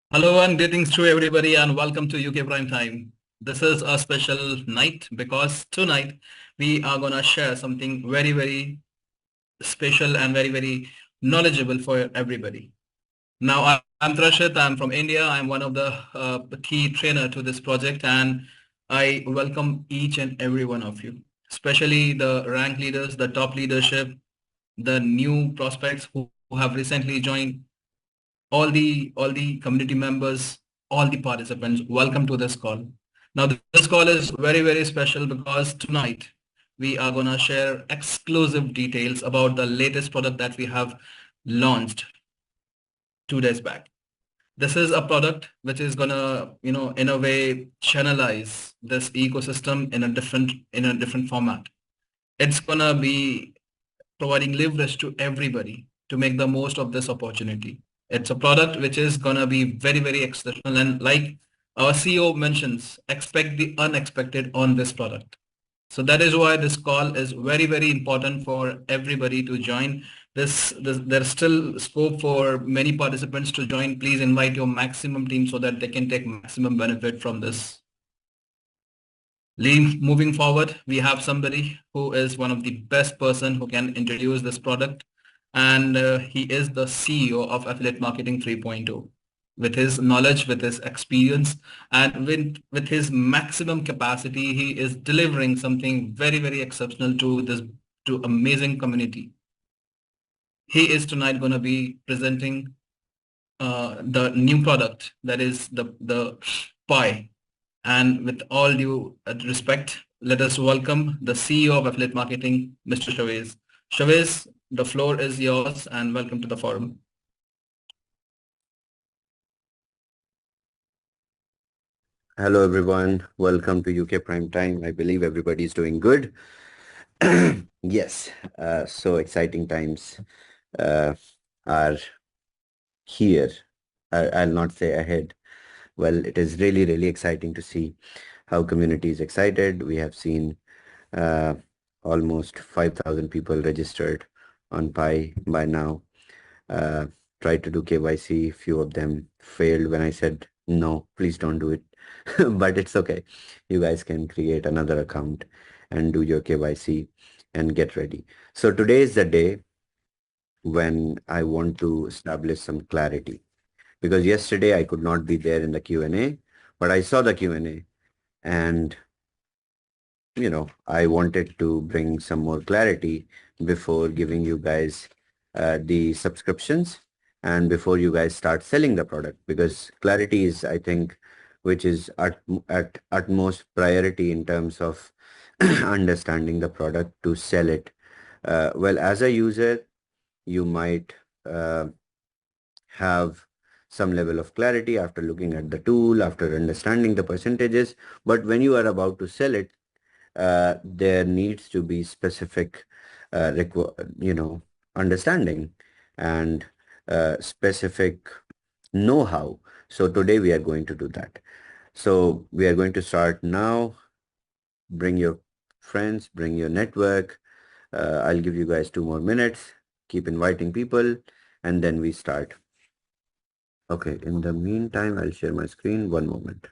Hello and greetings to everybody and welcome to UK Prime Time. This is a special night because tonight we are gonna share something very special and very knowledgeable for everybody. Now I'm Trashit, I'm from India, I'm one of the key trainer to this project and I welcome each and every one of you, especially the rank leaders, the top leadership, the new prospects who have recently joined all the community members, all the participants, welcome to this call. Now this call is very special because tonight we are gonna share exclusive details about the latest product that we have launched 2 days back. This is a product which is gonna, in a way channelize this ecosystem in a different format. It's gonna be providing leverage to everybody to make the most of this opportunity. It's a product which is going to be very exceptional. And like our CEO mentions, expect the unexpected on this product. So that is why this call is very important for everybody to join. There's still scope for many participants to join. Please invite your maximum team so that they can take maximum benefit from this. Moving forward, we have somebody who is one of the best person who can introduce this product, and he is the CEO of Affiliate Marketing 3.0. With his knowledge, with his experience, and with his maximum capacity, he is delivering something very exceptional to this to amazing community. He is tonight going to be presenting the new product that is the Pi. And with all due respect, let us welcome the CEO of Affiliate Marketing, Mr. SHAVEZ. SHAVEZ, the floor is yours and welcome to the forum. Hello everyone, welcome to UK Prime Time. I believe everybody is doing good. Yes, so exciting times are here. I'll not say ahead. Well, it is really exciting to see how community is excited. We have seen uh, almost 5,000 people registered on Pi by now. Uh, Tried to do KYC, few of them failed when I said, no, please don't do it. But it's okay. You guys can create another account and do your KYC and get ready. So today is the day when I want to establish some clarity, because yesterday I could not be there in the Q&A, but I saw the Q&A and I wanted to bring some more clarity before giving you guys the subscriptions and before you guys start selling the product, because clarity is, I think, which is at utmost priority in terms of understanding the product to sell it. Well, as a user, you might have some level of clarity after looking at the tool, after understanding the percentages, but when you are about to sell it, there needs to be specific, understanding and specific know-how. So today we are going to do that. So we are going to start now. Bring your friends, bring your network. I'll give you guys 2 more minutes. Keep inviting people and then we start. Okay, in the meantime, I'll share my screen. One moment.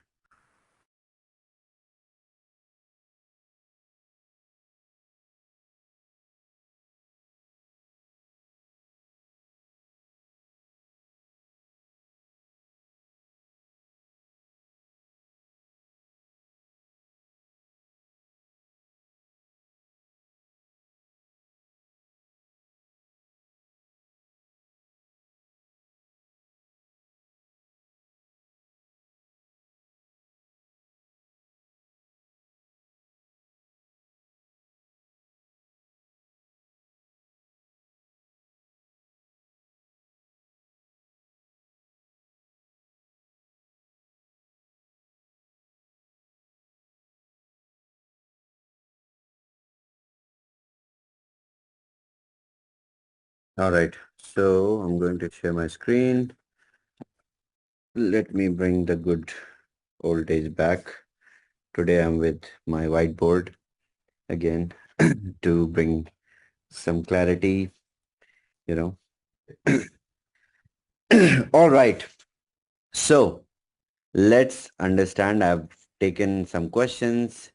All right, so I'm going to share my screen. Let me bring the good old days back. Today I'm with my whiteboard again to bring some clarity, you know. All right. So let's understand. I've taken some questions.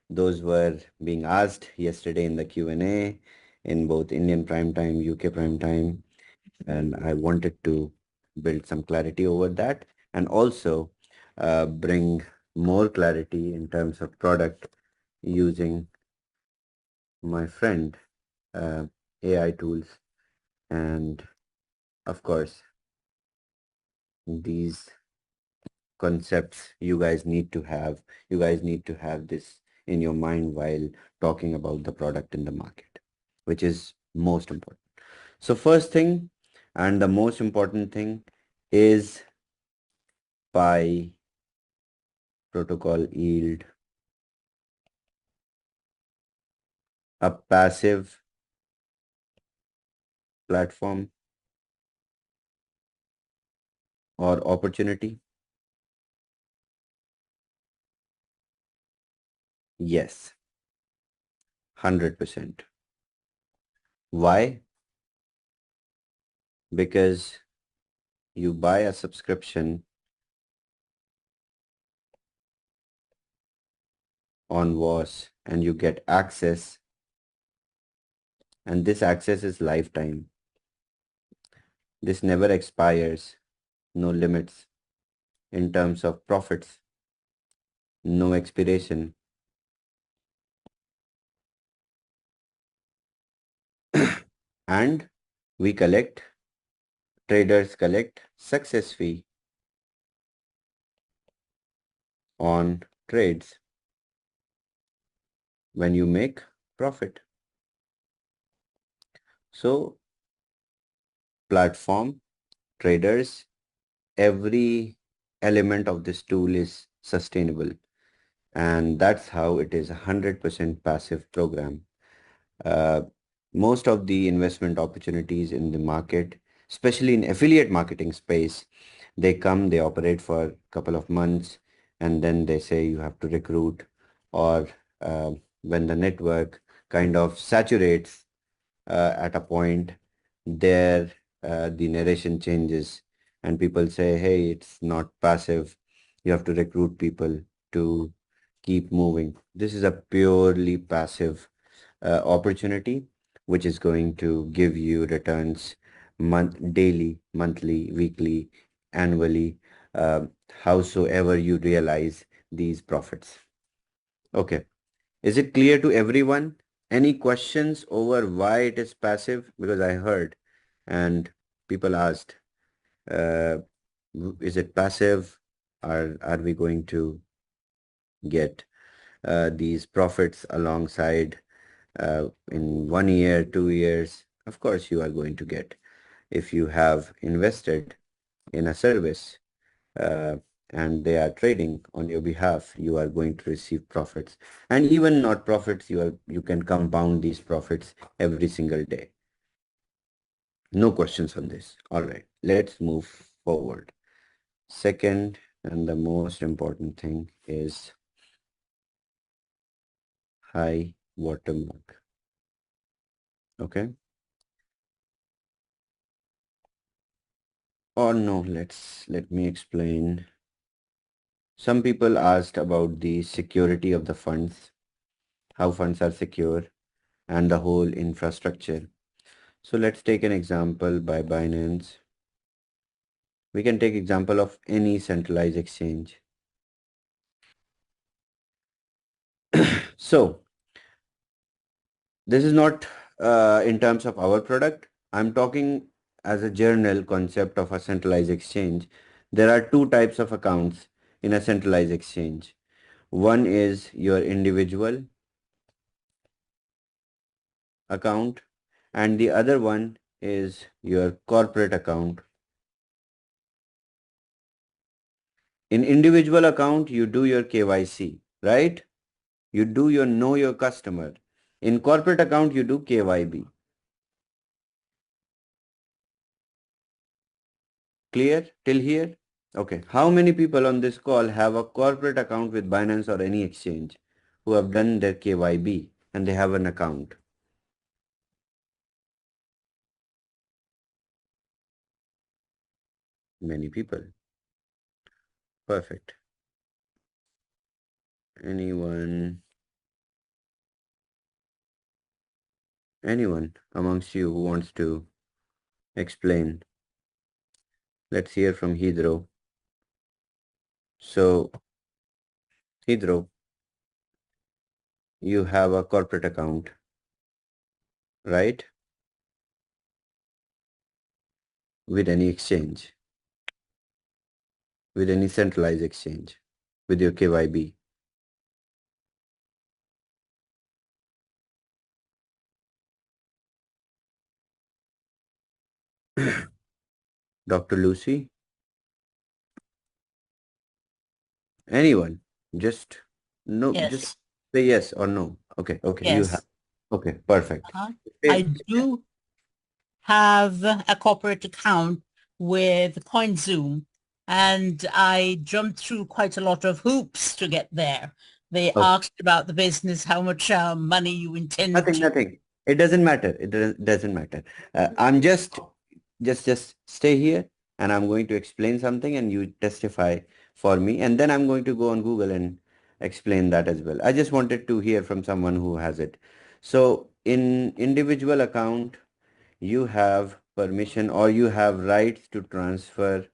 Those were being asked yesterday in the Q&A in both Indian prime time, UK prime time, and I wanted to build some clarity over that and also bring more clarity in terms of product using my friend AI tools. And of course, these concepts you guys need to have this in your mind while talking about the product in the market, which is most important. So first thing and the most important thing is pi protocol yield, a passive platform or opportunity. Yes, 100%. Why? Because you buy a subscription on WAAS and you get access, and this access is lifetime. This never expires, no limits in terms of profits, no expiration. And we collect, traders collect success fee on trades when you make profit. So platform, traders, every element of this tool is sustainable. And that's how it is a 100% passive program. Uh, Most of the investment opportunities in the market, especially in affiliate marketing space, they come, they operate for a couple of months, and then they say you have to recruit, or when the network kind of saturates at a point, there the narration changes and people say, hey, it's not passive. You have to recruit people to keep moving. This is a purely passive opportunity, which is going to give you returns daily, monthly, weekly, annually, uh, howsoever you realize these profits. Okay. Is it clear to everyone? Any questions over why it is passive? Because I heard and people asked, uh, is it passive? Are we going to get these profits alongside in 1 year, 2 years? Of course, you are going to get. If you have invested in a service uh, and they are trading on your behalf, you are going to receive profits. And even not profits, you can compound these profits every single day. No questions on this. All right, let's move forward. Second and the most important thing is high watermark. Okay. Or no, let me explain. Some people asked about the security of the funds, how funds are secure, and the whole infrastructure. So let's take an example by Binance. We can take example of any centralized exchange. So this is not in terms of our product. I'm talking as a general concept of a centralized exchange. There are two types of accounts in a centralized exchange. One is your individual account and the other one is your corporate account. In individual account, you do your KYC, right? You do your know your customer. In corporate account, you do KYB. Clear till here? Okay. How many people on this call have a corporate account with Binance or any exchange who have done their KYB and they have an account? Many people. Perfect. Anyone amongst you who wants to explain? Let's hear from Hydro. So, Hydro, you have a corporate account, right? With any exchange, with any centralized exchange, with your KYB. Dr. Lucy? Anyone? Just no, just Yes, say yes or no. Okay, you have. yes. Okay, perfect. I do have a corporate account with CoinZoom, and I jumped through quite a lot of hoops to get there. They Okay. asked about the business, how much money you intend Nothing, to. nothing. It doesn't matter. It doesn't matter. I'm just stay here and I'm going to explain something and you testify for me. And then I'm going to go on Google and explain that as well. I just wanted to hear from someone who has it. So in individual account, you have permission or you have rights to transfer,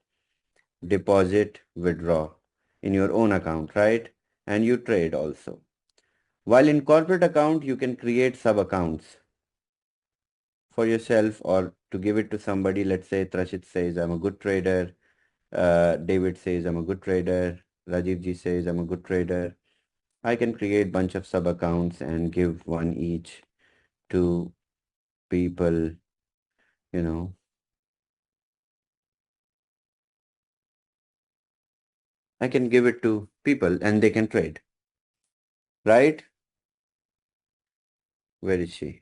deposit, withdraw in your own account, right? And you trade also. While in corporate account, you can create sub-accounts for yourself or to give it to somebody. Let's say Trashit says, I'm a good trader. David says, I'm a good trader. Rajiv ji says, I'm a good trader. I can create bunch of sub-accounts and give one each to people, you know. I can give it to people and they can trade, right? Where is she?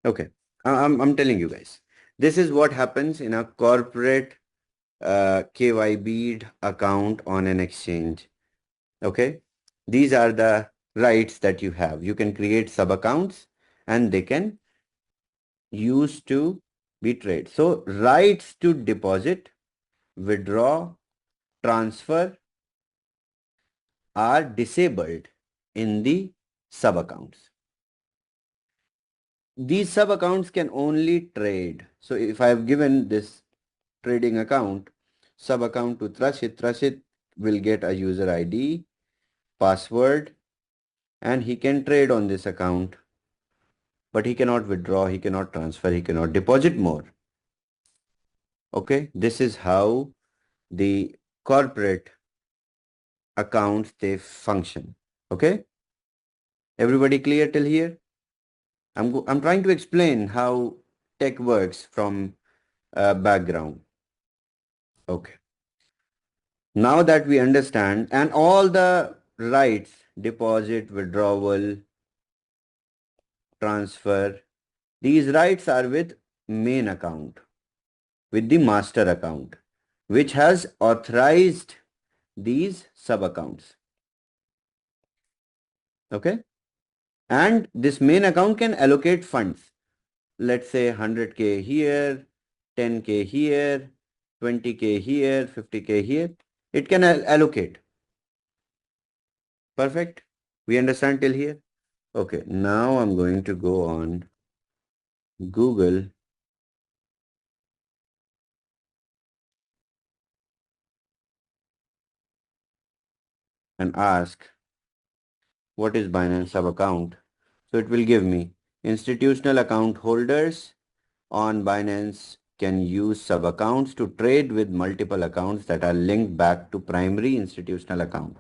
Okay. I'm telling you guys. This is what happens in a corporate KYB account on an exchange. Okay. These are the rights that you have. You can create sub accounts and they can use to be trade. So rights to deposit, withdraw, transfer are disabled in the sub accounts. These sub accounts can only trade. So if I have given this trading account, sub account to Trashit will get a user ID, password, and he can trade on this account, but he cannot withdraw, he cannot transfer, he cannot deposit more. Okay, this is how the corporate accounts they function. Okay, everybody clear till here? I'm trying to explain how tech works from background. Okay. Now that we understand and all the rights, deposit, withdrawal, transfer, these rights are with main account, with the master account, which has authorized these sub accounts. Okay. And this main account can allocate funds. Let's say 100K here, 10K here, 20K here, 50K here. It can allocate. Perfect. We understand till here? Okay. Now I'm going to go on Google and ask what is Binance sub account. So it will give me institutional account holders on Binance can use sub accounts to trade with multiple accounts that are linked back to primary institutional account.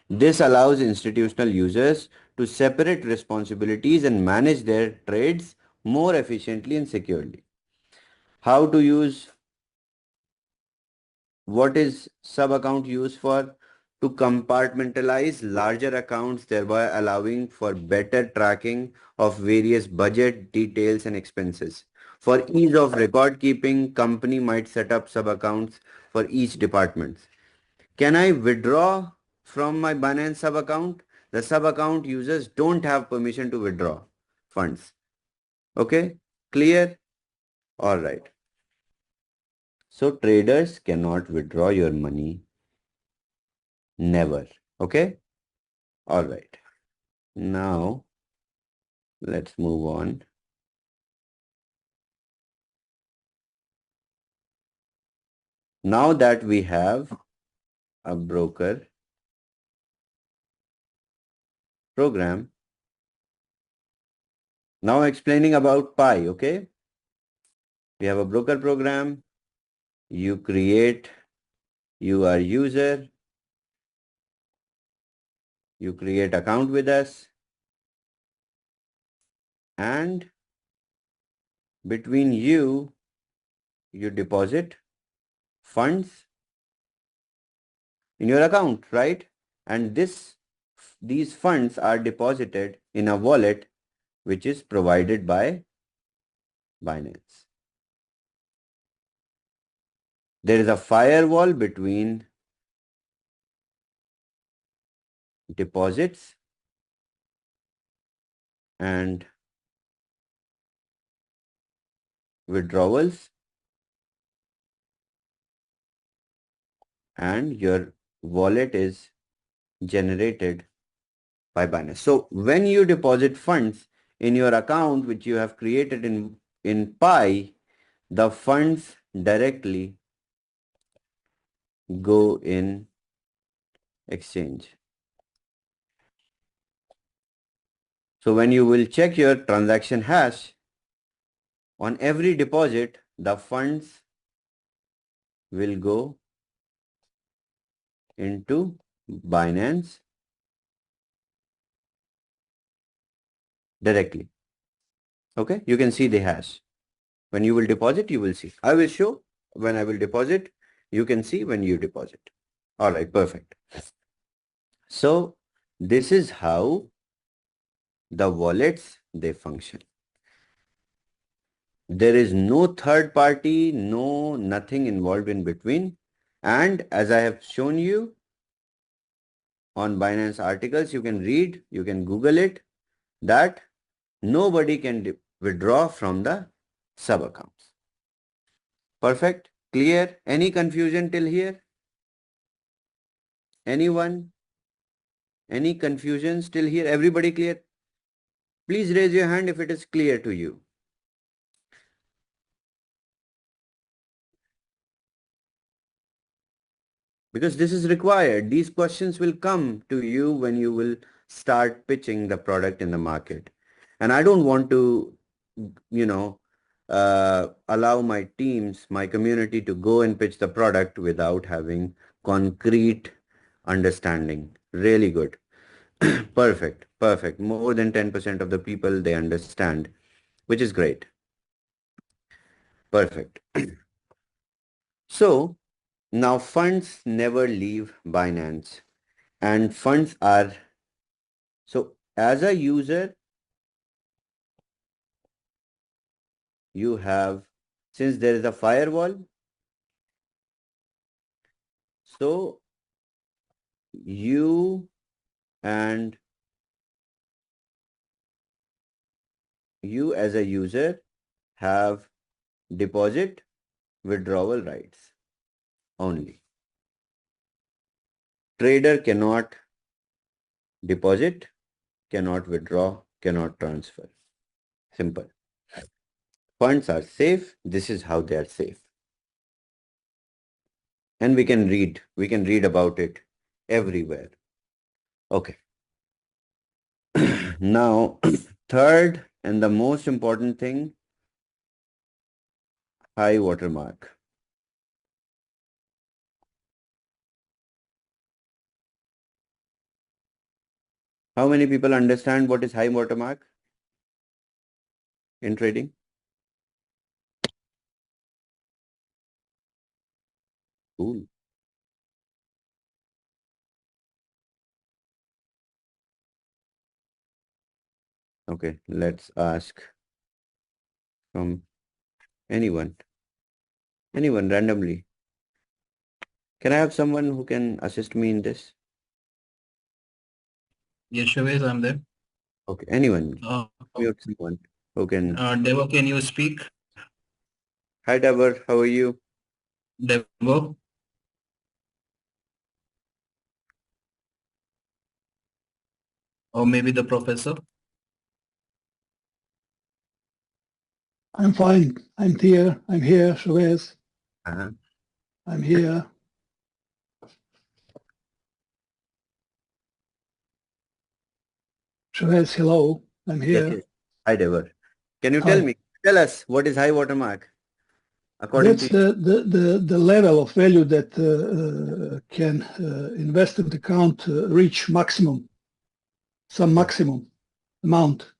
This allows institutional users to separate responsibilities and manage their trades more efficiently and securely. How to use, what is sub account used for? To compartmentalize larger accounts, thereby allowing for better tracking of various budget details and expenses. For ease of record keeping, company might set up sub accounts for each department. Can I withdraw from my Binance sub account? The sub account users don't have permission to withdraw funds. Okay, clear? All right. So traders cannot withdraw your money. Never. Okay. All right. Now let's move on. Now that we have a broker program, now explaining about Pi, okay? We have a broker program. You are user. You create account with us. And between you deposit funds in your account, right? And these funds are deposited in a wallet which is provided by Binance. There is a firewall between deposits and withdrawals, and your wallet is generated by Binance. So when you deposit funds in your account which you have created in Pi, the funds directly go in exchange. So when you will check your transaction hash, on every deposit, the funds will go into Binance directly. Okay, you can see the hash. When you will deposit, you will see. I will show when I will deposit. You can see when you deposit. All right, perfect. So this is how the wallets, they function. There is no third party, nothing involved in between. And as I have shown you on Binance articles, you can read, you can Google it, that nobody can withdraw from the sub accounts. Perfect? Clear? Any confusion till here? Anyone? Any confusion still here? Everybody clear? Please raise your hand if it is clear to you. Because this is required. These questions will come to you when you will start pitching the product in the market. And I don't want to, allow my teams, my community to go and pitch the product without having concrete understanding. Really good. Perfect. Perfect. More than 10% of the people, they understand, which is great. Perfect. So now funds never leave Binance, and funds are, so as a user, you have, since there is a firewall, so you and you as a user have deposit withdrawal rights only. Trader cannot deposit, cannot withdraw, cannot transfer. Simple. Funds are safe. This is how they are safe. And we can read about it everywhere. Okay. Now, third and the most important thing, high watermark. How many people understand what is high watermark in trading? Cool. Okay, let's ask from anyone randomly. Can I have someone who can assist me in this? Yes, Shavez, I'm there. Okay, anyone. Mute someone who can. Devo, can you speak? Hi, Deborah. How are you? Devo? Or maybe the professor? I'm fine. I'm here. I'm here, SHAVEZ. Uh-huh. I'm here. SHAVEZ, hello. I'm Yes, here. yes. Hi, Devar. Can you Hi. tell us what is high water mark according That's to you? the level of value that can investment account reach maximum, some maximum amount.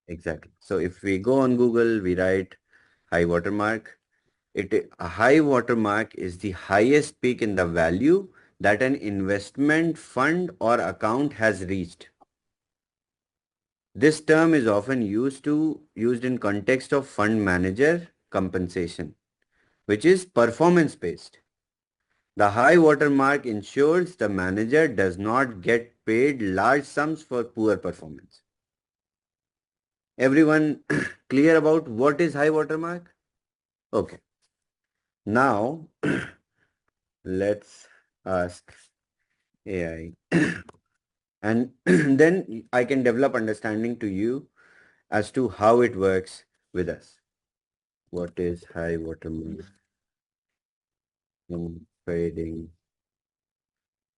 Exactly. So if we go on Google, we write high water mark. A high water mark is the highest peak in the value that an investment fund or account has reached. This term is often used in context of fund manager compensation, which is performance based. The high water mark ensures the manager does not get paid large sums for poor performance. Everyone clear about what is high water mark? Okay. Now let's ask AI and then I can develop understanding to you as to how it works with us. What is high water mark in trading?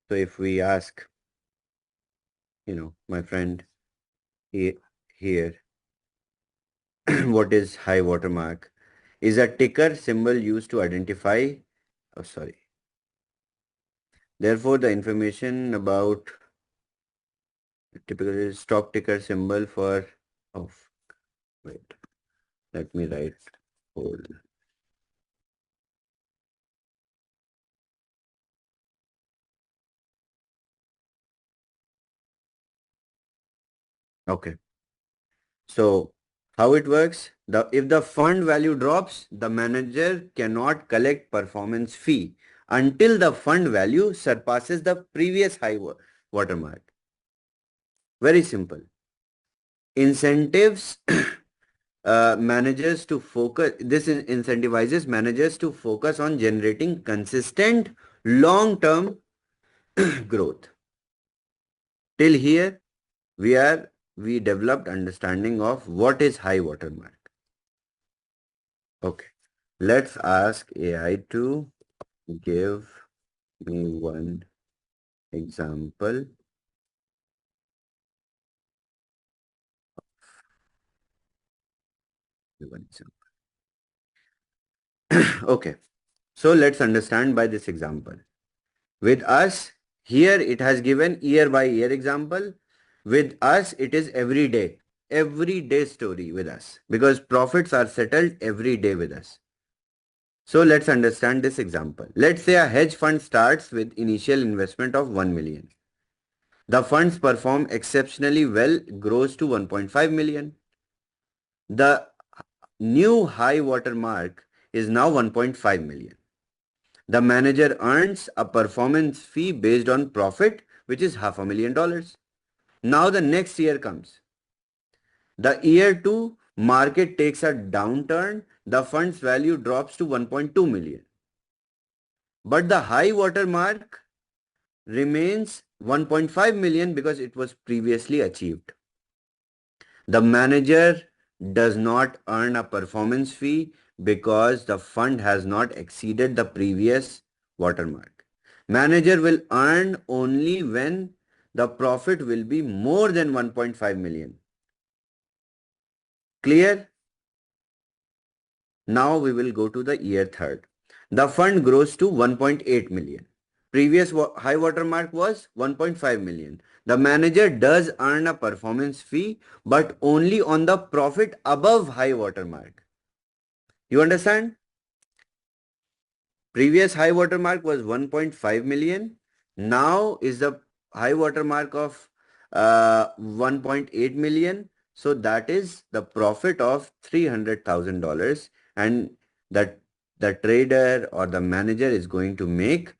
So if we ask, my friend here, what is high water mark? Is a ticker symbol used to identify, oh sorry. Therefore, the information about typical stock ticker symbol for, oh, wait, let me write, hold. Okay. So how it works? If the fund value drops, the manager cannot collect performance fee until the fund value surpasses the previous high watermark. Very simple. Incentives managers to focus. This incentivizes managers to focus on generating consistent long-term growth. Till here, we developed understanding of what is high watermark. Okay, let's ask AI to give me one example. One example. Okay, so let's understand by this example. With us, here it has given year by year example. With us, it is every day story with us because profits are settled every day with us. So let's understand this example. Let's say a hedge fund starts with initial investment of 1 million. The funds perform exceptionally well, grows to 1.5 million. The new high water mark is now 1.5 million. The manager earns a performance fee based on profit, which is $500,000. Now the next year comes. The year 2 market takes a downturn. The fund's value drops to 1.2 million. But the high water mark remains 1.5 million because it was previously achieved. The manager does not earn a performance fee because the fund has not exceeded the previous watermark. Manager will earn only when the profit will be more than 1.5 million. Clear? Now we will go to the year 3rd. The fund grows to 1.8 million. Previous high water mark was 1.5 million. The manager does earn a performance fee, but only on the profit above high water mark. You understand? Previous high water mark was 1.5 million. Now is the high water mark of 1.8 million. So that is the profit of $300,000, and that the trader or the manager is going to make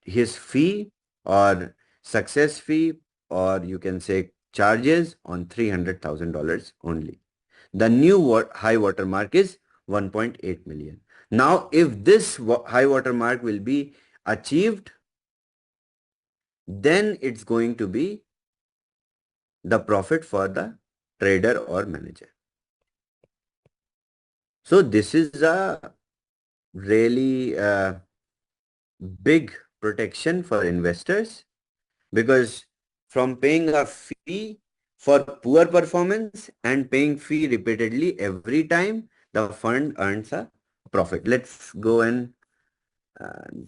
his fee or success fee, or you can say charges on $300,000 only. The new high water mark is 1.8 million. Now, if this high water mark will be achieved, then it's going to be the profit for the trader or manager. So this is a really big protection for investors, because from paying a fee for poor performance and paying fee repeatedly every time, the fund earns a profit. Let's go and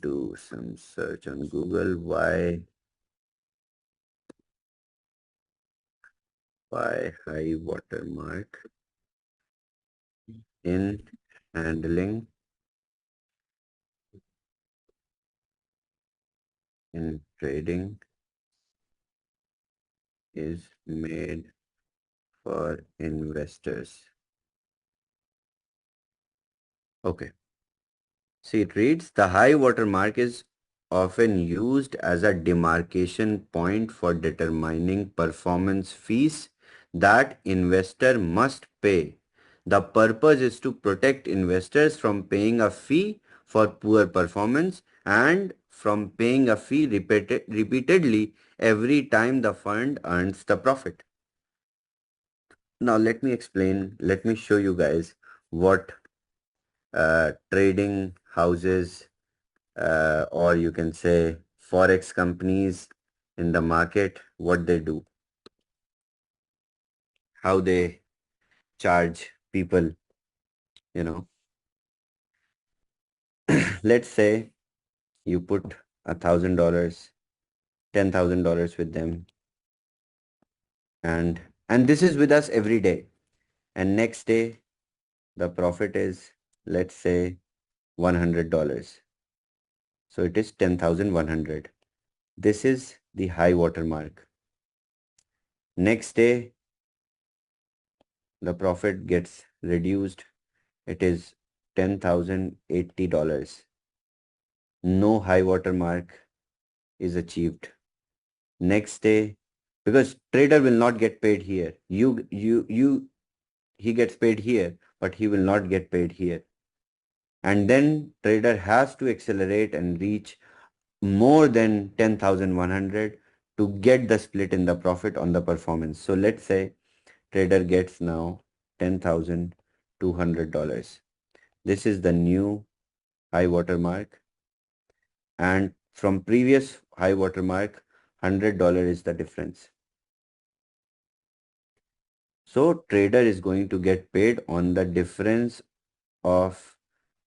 do some search on Google. Why high watermark in handling in trading is made for investors. Okay. See, it reads, the high water mark is often used as a demarcation point for determining performance fees that investor must pay. The purpose is to protect investors from paying a fee for poor performance and from paying a fee repeatedly every time the fund earns the profit. Now let me explain, let me show you guys what trading houses or you can say forex companies in the market, what they do, how they charge people, you know. Let's say you put $1,000, $10,000 with them, and this is with us every day, and next day the profit is, let's say, $100. So it is 10,100. This is the high water mark. Next day the profit gets reduced. It is $10,080. No high water mark is achieved. Next day, because trader will not get paid here. He gets paid here, but he will not get paid here. And then trader has to accelerate and reach more than 10,100 to get the split in the profit on the performance. So let's say trader gets now $10,200. This is the new high water mark, and from previous high water mark, $100 is the difference. So trader is going to get paid on the difference of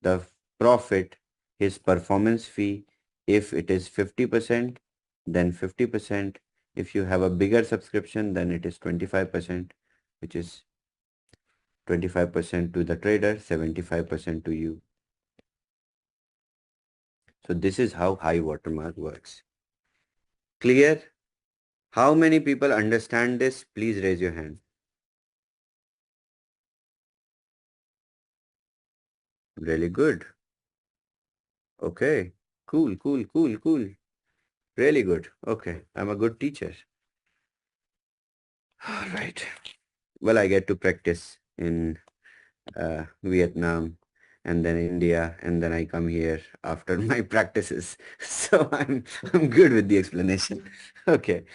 the profit, his performance fee. If it is 50%, then 50%. If you have a bigger subscription, then it is 25%, which is 25% to the trader, 75% to you. So this is how high watermark works. Clear? How many people understand this? Please raise your hand. Really good. Okay. Cool. Really good. Okay. I'm a good teacher. All right. Well, I get to practice in Vietnam and then India, and then I come here after my practices. So I'm good with the explanation. Okay.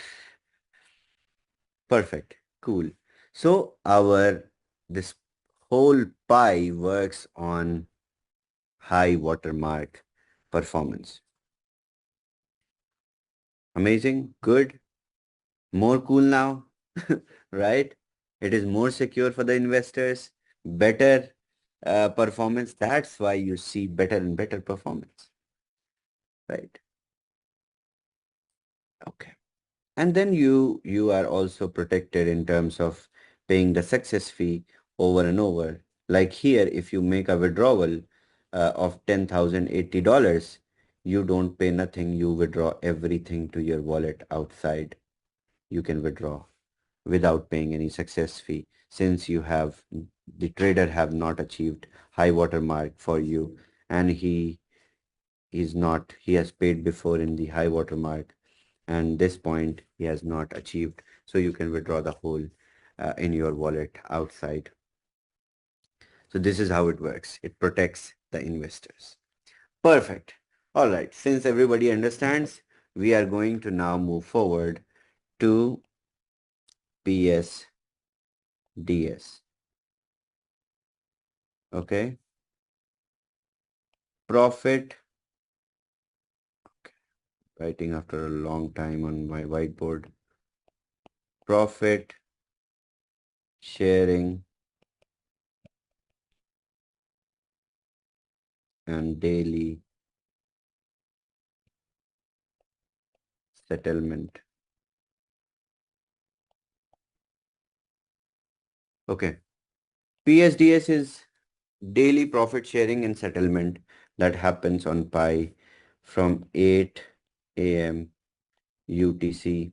Perfect. Cool. So this whole pie works on high watermark performance. Amazing. Good. More cool now, right? It is more secure for the investors, better performance. That's why you see better and better performance, right? Okay. And then you are also protected in terms of paying the success fee over and over. Like here, if you make a withdrawal of $10,080, you don't pay nothing. You withdraw everything to your wallet outside. You can withdraw without paying any success fee, since the trader have not achieved high water mark for you, and he has paid before in the high water mark, and this point he has not achieved. So you can withdraw the whole in your wallet outside. So this is how it works. It protects the investors. Perfect. All right. Since everybody understands, we are going to now move forward to PSDS. Okay. Profit. Okay. Writing after a long time on my whiteboard. Profit sharing and daily settlement. Okay. PSDS is daily profit sharing and settlement that happens on Pi from 8 a.m. UTC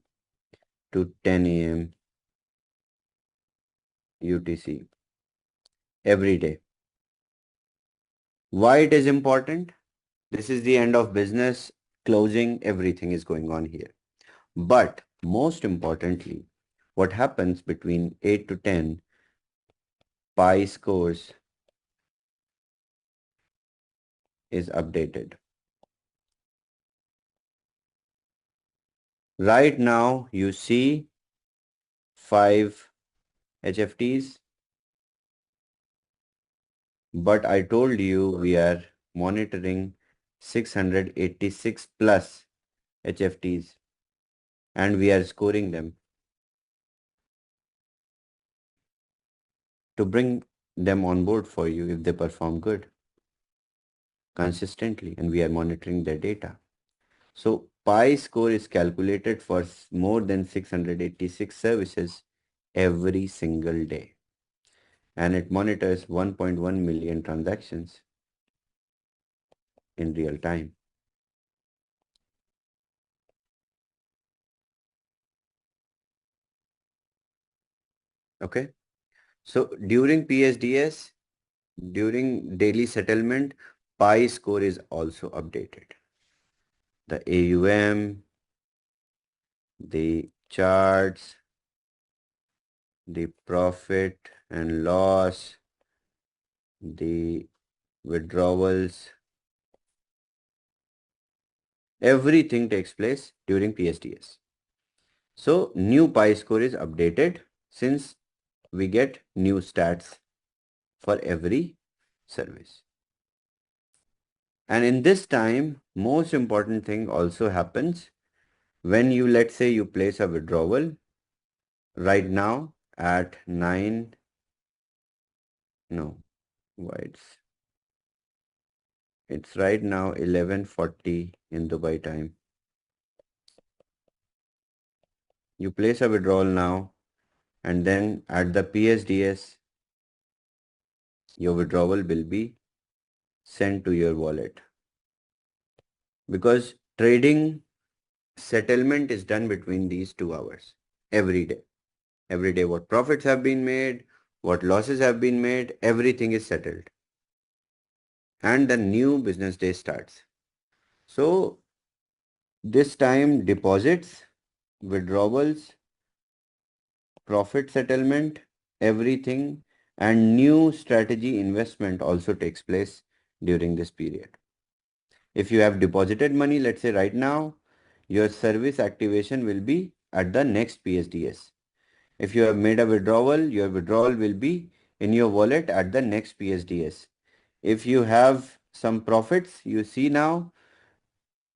to 10 a.m. UTC every day. Why it is important? This is the end of business, closing, everything is going on here. But most importantly, what happens between 8 to 10, Pi scores is updated. Right now, you see 5 HFTs, but I told you we are monitoring 686 plus HFTs and we are scoring them to bring them on board for you if they perform good consistently, and we are monitoring their data. So Pi score is calculated for more than 686 services every single day, and it monitors 1.1 million transactions in real time. Okay. So during PSDS, during daily settlement, Pi score is also updated. The AUM, the charts, the profit and loss, the withdrawals, everything takes place during PSDS. So new Pi score is updated since we get new stats for every service. And in this time, most important thing also happens when you, let's say you place a withdrawal right now at 9, no, why it's right now 11:40 in Dubai time. You place a withdrawal now, and then at the PSDS, your withdrawal will be sent to your wallet. Because trading settlement is done between these 2 hours every day. Every day what profits have been made, what losses have been made, everything is settled. And the new business day starts. So this time deposits, withdrawals, profit settlement, everything, and new strategy investment also takes place during this period. If you have deposited money, let's say right now, your service activation will be at the next PSDS. If you have made a withdrawal, your withdrawal will be in your wallet at the next PSDS. If you have some profits, you see now,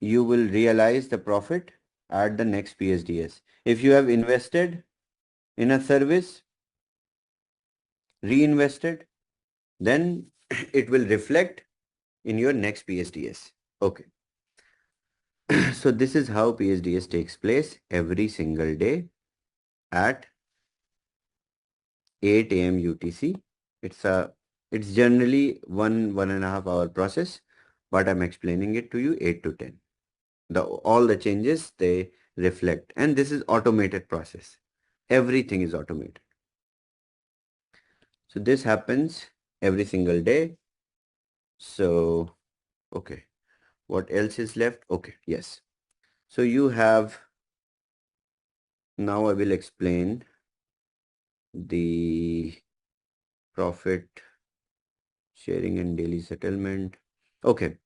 you will realize the profit at the next PSDS. If you have invested in a service, reinvested, then it will reflect in your next PSDS. Okay. So this is how PSDS takes place every single day at 8 a.m. UTC. It's generally 1.5 hour process, but I'm explaining it to you 8 to 10. All the changes they reflect, and this is automated process. Everything is automated. So this happens every single day. So, okay. What else is left? Okay, yes. So you have, now I will explain the profit sharing and daily settlement. Okay,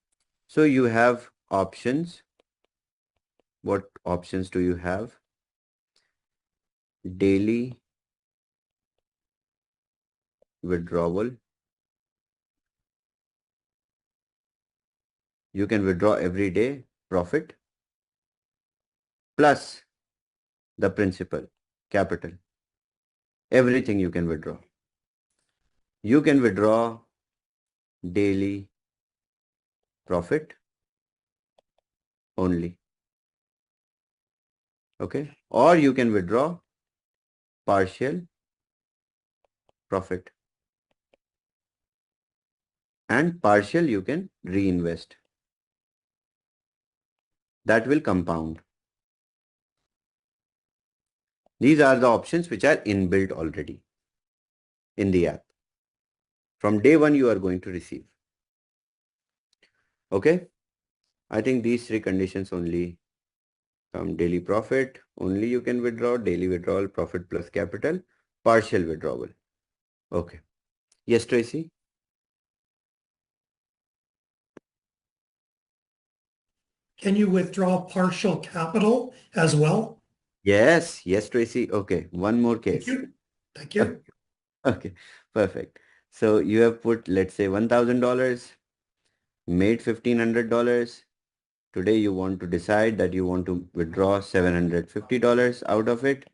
so you have options. What options do you have? Daily withdrawal. You can withdraw every day profit plus the principal, capital. Everything you can withdraw. You can withdraw daily profit only. Okay, or you can withdraw partial profit, and partial you can reinvest. That will compound. These are the options which are inbuilt already in the app. From day one you are going to receive. Okay, I think these three conditions only. Daily profit only you can withdraw, daily withdrawal, profit plus capital, partial withdrawal. Okay. Yes, Tracy? Can you withdraw partial capital as well? Yes, Tracy. Okay, one more case. Thank you. Thank you. Okay, perfect. So you have put, let's say, $1,000, made $1,500. Today you want to decide that you want to withdraw $750 out of it.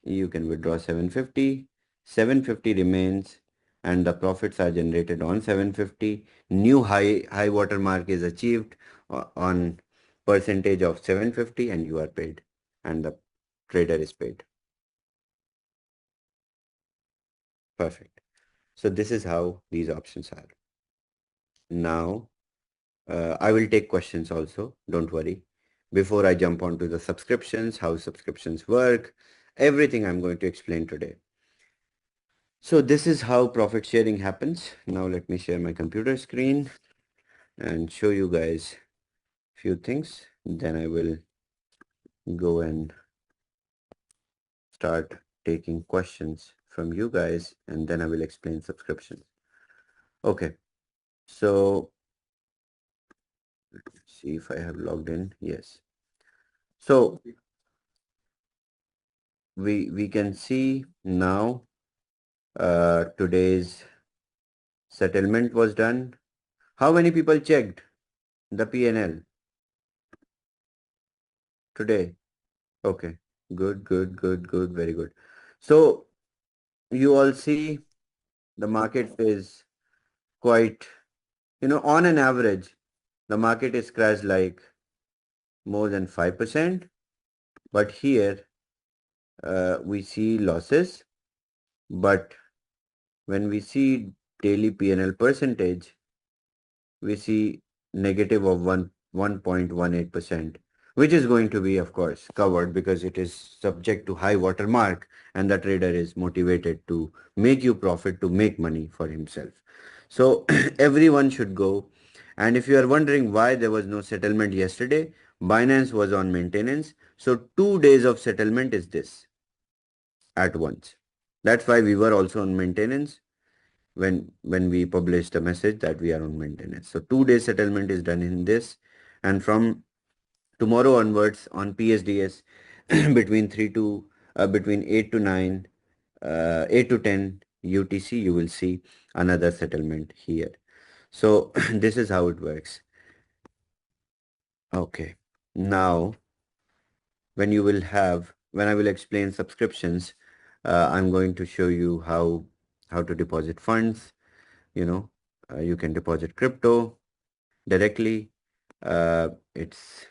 You can withdraw 750. 750 remains and the profits are generated on 750. New high watermark is achieved on percentage of 750 and you are paid and the trader is paid. Perfect. So this is how these options are. Now, I will take questions also, don't worry. Before I jump onto the subscriptions, how subscriptions work, everything I'm going to explain today. So this is how profit sharing happens. Now let me share my computer screen and show you guys a few things. Then I will go and start taking questions from you guys and then I will explain subscriptions. Okay, so let's see if I have logged in. Yes. So we can see now today's settlement was done. How many people checked the P&L today? Okay, good, very good. So you all see the market is quite, on an average, the market is crashed like more than 5%, but here we see losses, but when we see daily P&L percentage, we see negative of 1.18%, which is going to be, of course, covered because it is subject to high watermark and the trader is motivated to make you profit, to make money for himself. So everyone should go. And if you are wondering why there was no settlement yesterday, Binance was on maintenance. So 2 days of settlement is this at once. That's why we were also on maintenance when we published a message that we are on maintenance. So 2 days settlement is done in this, and from tomorrow onwards on PSDS between 8 to 9 8 to 10 UTC you will see another settlement here. So this is how it works. Okay, now when I will explain subscriptions, I'm going to show you how to deposit funds. You can deposit crypto directly. It's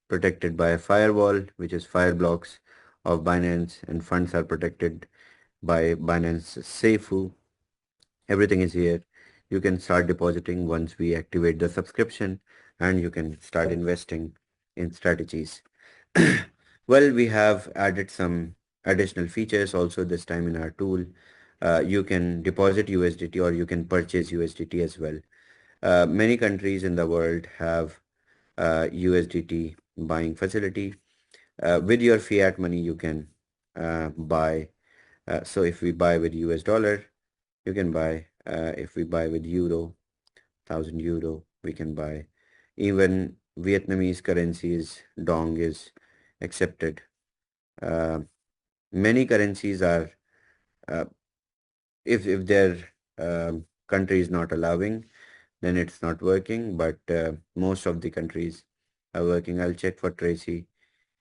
protected by a firewall, which is Fireblocks of Binance, and funds are protected by Binance Seifu. Everything is here. You can start depositing once we activate the subscription, and you can start investing in strategies. Well, we have added some additional features also this time in our tool. You can deposit USDT or you can purchase USDT as well. Many countries in the world have USDT buying facility. With your fiat money, you can buy. So if we buy with US dollar, you can buy If we buy with euro, 1,000 euro, we can buy. Even Vietnamese currencies, dong is accepted. Uh, Many currencies are, uh, if their country is not allowing, then it's not working. But most of the countries are working. I'll check for Tracy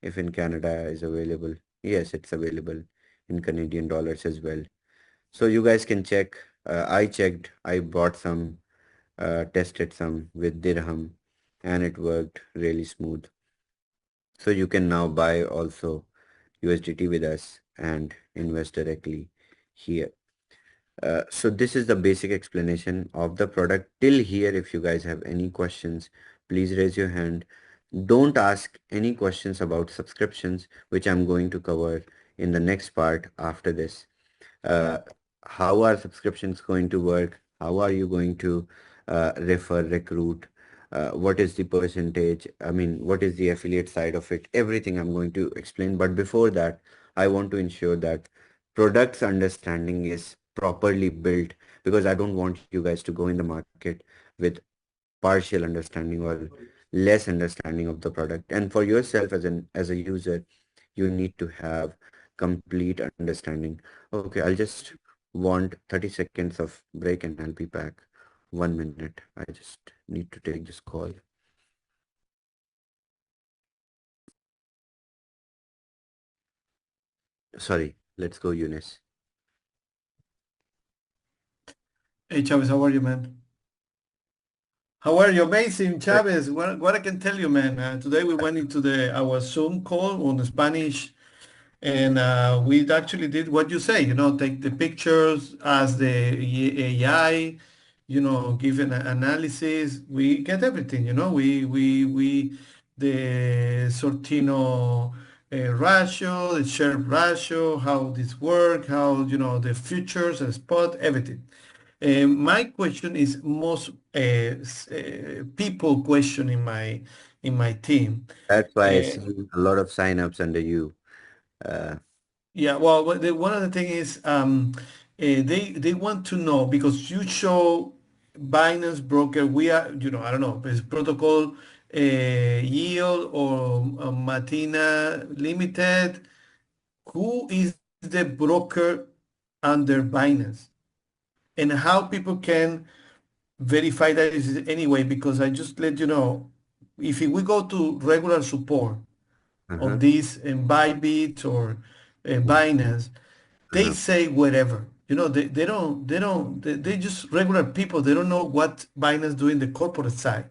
if in Canada is available. Yes, it's available in Canadian dollars as well. So you guys can check. I checked. I bought some, tested some with dirham, and it worked really smooth. So you can now buy also USDT with us and invest directly here. So this is the basic explanation of the product. Till here, if you guys have any questions, please raise your hand. Don't ask any questions about subscriptions, which I'm going to cover in the next part after this. Uh, how are subscriptions going to work? How are you going to refer, recruit? What is the percentage? I mean, what is the affiliate side of it? Everything I'm going to explain. But before that, I want to ensure that products understanding is properly built, because I don't want you guys to go in the market with partial understanding or less understanding of the product. And for yourself as a user, you need to have complete understanding. Okay, I'll just want 30 seconds of break and I'll be back. 1 minute. I just need to take this call. Sorry, let's go, Eunice. Hey, Chavez, how are you, man? How are you? Amazing, Chavez. What I can tell you, man. Today we went into our Zoom call on the Spanish, and we actually did what you say. Take the pictures, ask the AI, give an analysis. We get everything. We the Sortino ratio, the share ratio, how this work, how the futures and spot, everything. My question is most people question in my team. That's why I Uh, see a lot of signups under you. Uh, yeah, well, one of the thing is they want to know because you show Binance broker. We are, I don't know, it's protocol yield or Matina Limited. Who is the broker under Binance, and how people can verify that is anyway, because I just let you know, if we go to regular support uh-huh, of these Bybit or Binance, they uh-huh. say whatever. They just regular people. They don't know what Binance do in the corporate side.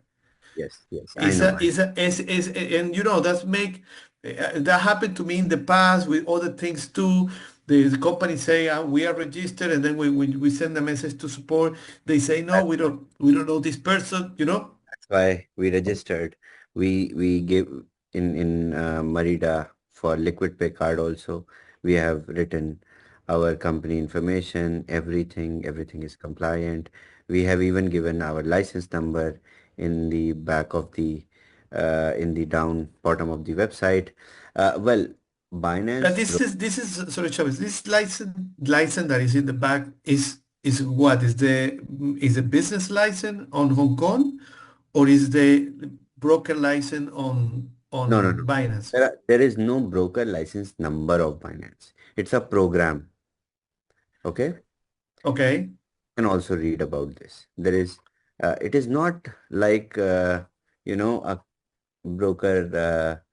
Yes, yes, I Is know. a is a is and that's make that happened to me in the past with other things too. The company say we are registered, and then we send a message to support. They say no, we don't know this person. That's why we registered. We gave in Merida for Liquid Pay card also. We have written our company information, everything is compliant. We have even given our license number in the back of the in the down bottom of the website. Well, Binance This is sorry, Chavez. This license that is in the back is what is the business license on Hong Kong, or is the broker license on no, no, on no. Binance? There is no broker license number of Binance. It's a program. Okay. Okay. Can also read about this. There is, it is not like, a broker,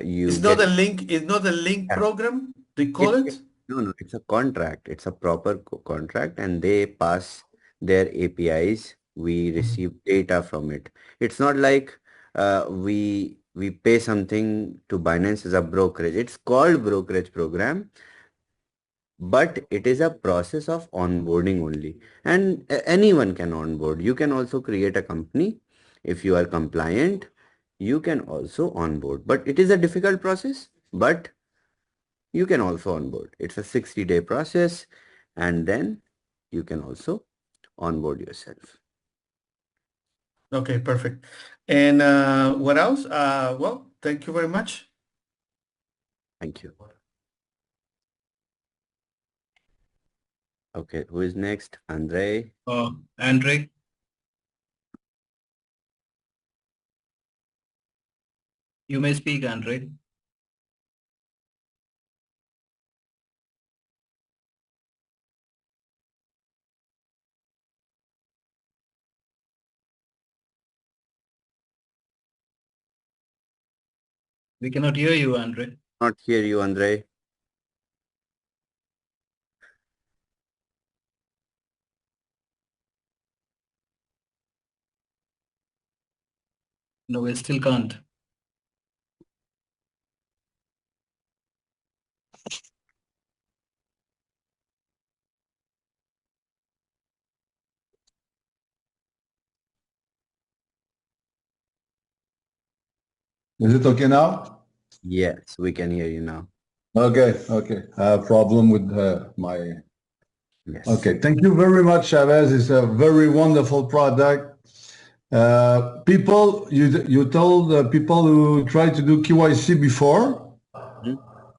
you It's not get, a link. It's not a link yeah, program. They call it. no, no, it's a contract. It's a proper contract and they pass their APIs. We Mhm. receive data from it. It's not like we pay something to Binance as a brokerage. It's called brokerage program, but it is a process of onboarding only, and anyone can onboard. You can also create a company. If you are compliant, you can also onboard, but it is a difficult process, but you can also onboard. It's a 60-day process, and then you can also onboard yourself. Okay, perfect. And what else? Well, thank you very much. Thank you. Okay, who is next? Andre? Andre. You may speak, Andre. We cannot hear you, Andre. Not hear you, Andre. No, we still can't. Is it okay now? Yes, we can hear you now. Okay, okay. I have a problem with my... Yes. Okay, thank you very much, Chavez. It's a very wonderful product. People, you told people who try to do KYC before,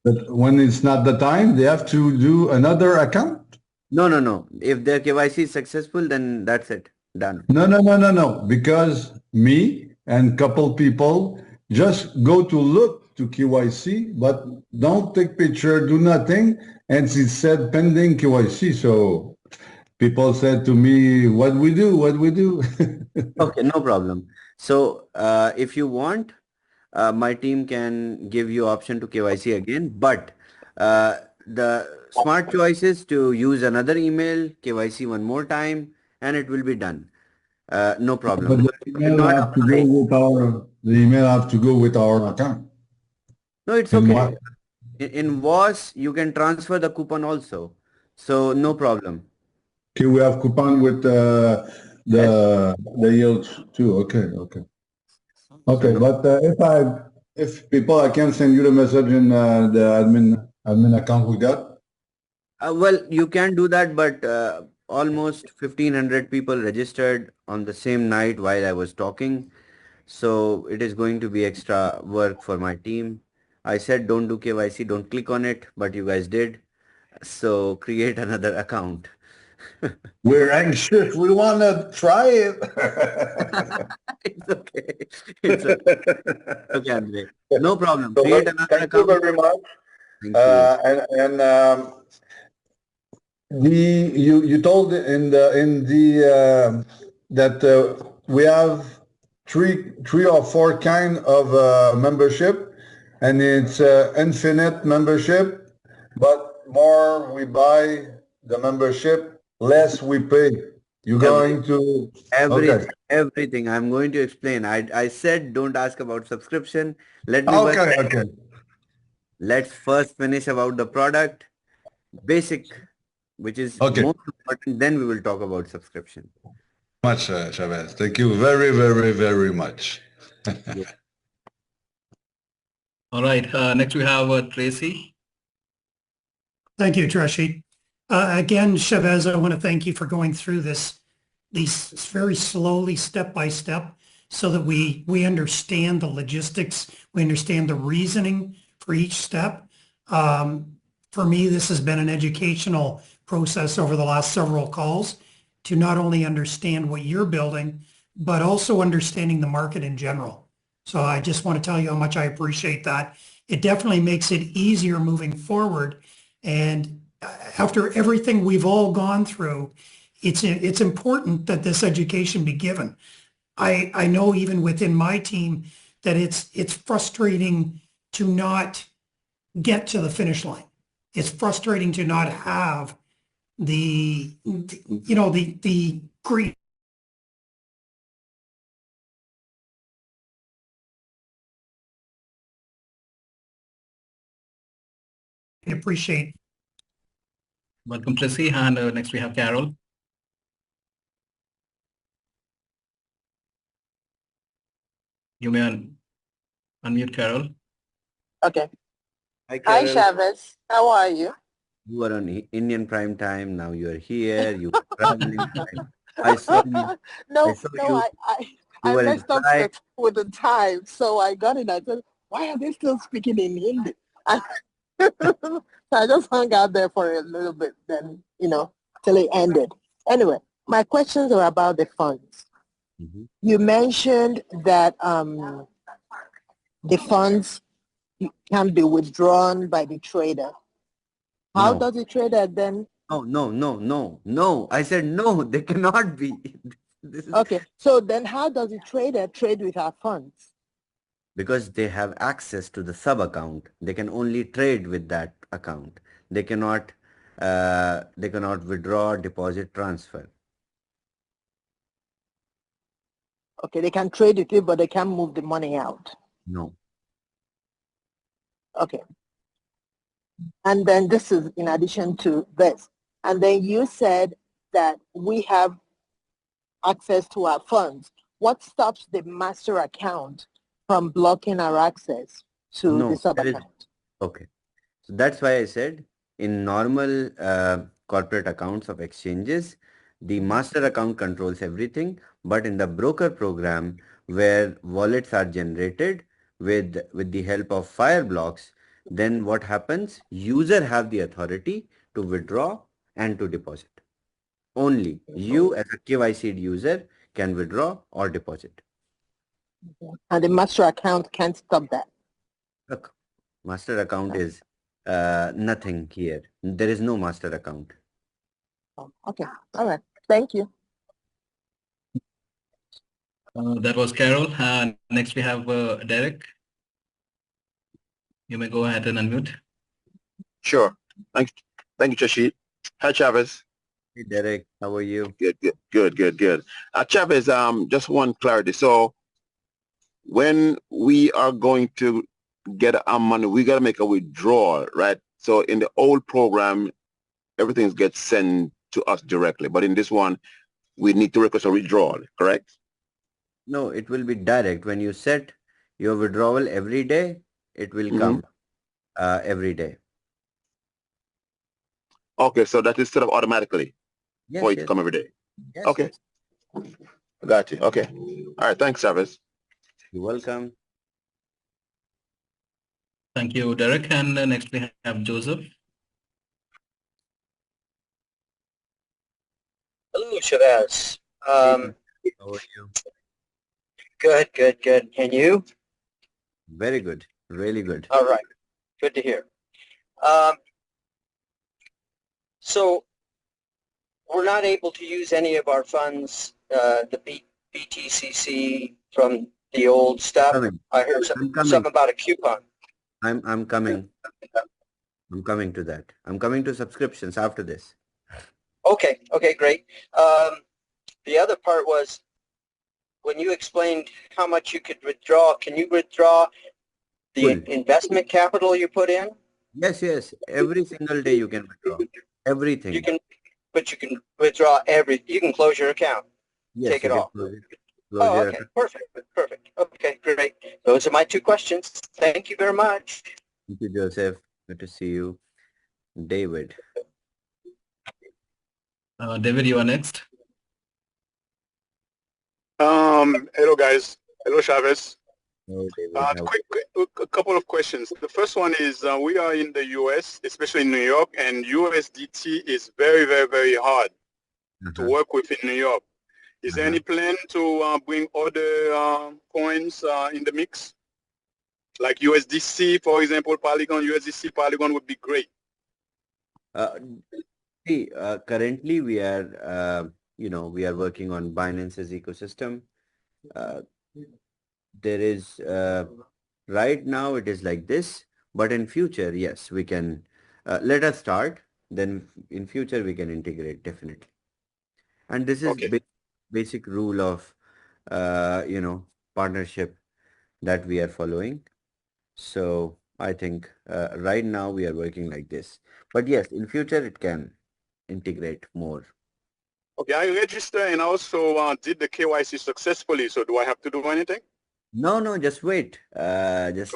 that when it's not the time, they have to do another account? No. If their KYC is successful, then that's it. Done. No. Because me and couple people just go to look to KYC, but don't take picture, do nothing, and it said pending KYC. So people said to me, what we do? Okay, no problem. So if you want, my team can give you option to KYC again, but the smart choice is to use another email, KYC one more time, and it will be done. No problem. But the email have to go with our account. No, it's In okay. what? In WAAS, you can transfer the coupon also. So no problem. Okay, we have coupon with the yields too. Okay. Okay, but if people, I can send you the message in the admin account we got. Well, you can do that, but almost 1,500 people registered on the same night while I was talking. So it is going to be extra work for my team. I said don't do KYC, don't click on it, but you guys did. So create another account. We're anxious. We want to try it. It's okay. It's okay. Okay, Andre. No problem. So Create another thank account. you very much. Thank you. You told in the that we have three or four kind of membership, and it's infinite membership, but more we buy the membership, less we pay. You're going to Everything. I'm going to explain. I said don't ask about subscription. Okay. Let's first finish about the product, basic, which is Okay. most important. Then we will talk about subscription. Much, Chavez. Thank you very, very, very much. All right. Next we have Tracy. Thank you, Tracy. Again, Chavez, I want to thank you for going through these very slowly, step by step, so that we understand the logistics, we understand the reasoning for each step. For me, this has been an educational process over the last several calls to not only understand what you're building, but also understanding the market in general. So I just want to tell you how much I appreciate that. It definitely makes it easier moving forward. And after everything we've all gone through, it's important that this education be given. I know even within my team that it's frustrating to not get to the finish line. It's frustrating to not have the green. I appreciate. Welcome, Tracy. And next we have Carol. You may unmute Carol. Okay. Hi, Hi, Carol. Chavez. How are you? You were on Indian prime time. Now you are here. You were traveling. I saw you. No, I saw you. I were in messed up flight. with the time. So I got it. I said, why are they still speaking in Hindi? So I just hung out there for a little bit, then, till it ended. Anyway, my questions are about the funds. Mm-hmm. You mentioned that the funds can be withdrawn by the trader. How No. does the trader then? No. I said no, they cannot be. This is Okay, so then how does the trader trade with our funds? because they have access to the sub account. They can only trade with that account. They cannot withdraw, deposit, transfer. Okay, they can trade with it, but they can't move the money out. No. Okay. And then this is in addition to this. And then you said that we have access to our funds. What stops the master account from blocking our access to the No, sub there is account? okay. So that's why I said in normal corporate accounts of exchanges, the master account controls everything. But in the broker program, where wallets are generated with the help of Fireblocks, then what happens? User have the authority to withdraw and to deposit. Only you as a KYC user can withdraw or deposit. And the master account can't stop that. Look, master account is nothing here. There is no master account. Okay, all right. Thank you. That was Carol. Next we have Derek. You may go ahead and unmute. Sure. Thank you, Trashid. Hi, Chavez. Hey Derek, how are you? Good. Chavez, just one clarity. So when we are going to get our money, we got to make a withdrawal, right? So in the old program, everything gets sent to us directly. But in this one, we need to request a withdrawal, correct? No, it will be direct. When you set your withdrawal every day, it will come every day. Okay, so that is set up automatically for it to Yes. come every day. Yes, Okay. yes. Got you. Okay. All right. Thanks, Chavez. You're welcome. Thank you, Derek. And next we have Joseph. Hello, Shavez. How are you? Good. And you? Very good. Really good. All right. Good to hear. So we're not able to use any of our funds, the BTCC from the old stuff. Coming. I heard something about a coupon. I'm coming. I'm coming to that. I'm coming to subscriptions after this. Okay, great. The other part was when you explained how much you could withdraw, can you withdraw the Full. investment capital you put in? Yes. Every single day you can withdraw. Everything. You can withdraw you can close your account. Yes, Take it off. Close Okay, account. perfect. Okay, great. Those are my two questions. Thank you very much. Thank you, Joseph. Good to see you. David. David, you are next. Hello guys. Hello Chavez. Hello, David. A couple of questions. The first one is we are in the US, especially in New York, and USDT is very, very, very hard to work with in New York. Is there any plan to bring other coins in the mix? Like USDC, for example, Polygon, USDC, Polygon would be great. Currently we are, we are working on Binance's ecosystem. There is, right now it is like this, but in future, yes, we can, let us start, then in future we can integrate definitely. And this is basic rule of, partnership that we are following. So I think right now we are working like this, but yes, in future it can integrate more. Okay, I registered and also did the KYC successfully. So do I have to do anything? No, just wait. Just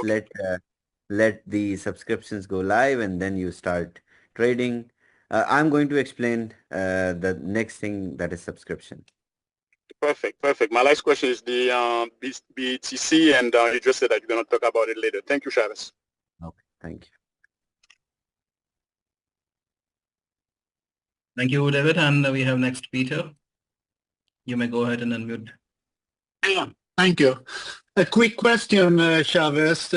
let the subscriptions go live and then you start trading. I'm going to explain the next thing, that is subscription. Perfect. My last question is the BTC, and you just said that you're going to talk about it later. Thank you, Chavez. Okay, thank you. Thank you, David. And we have next Peter. You may go ahead and unmute. Yeah, thank you. A quick question, Chavez,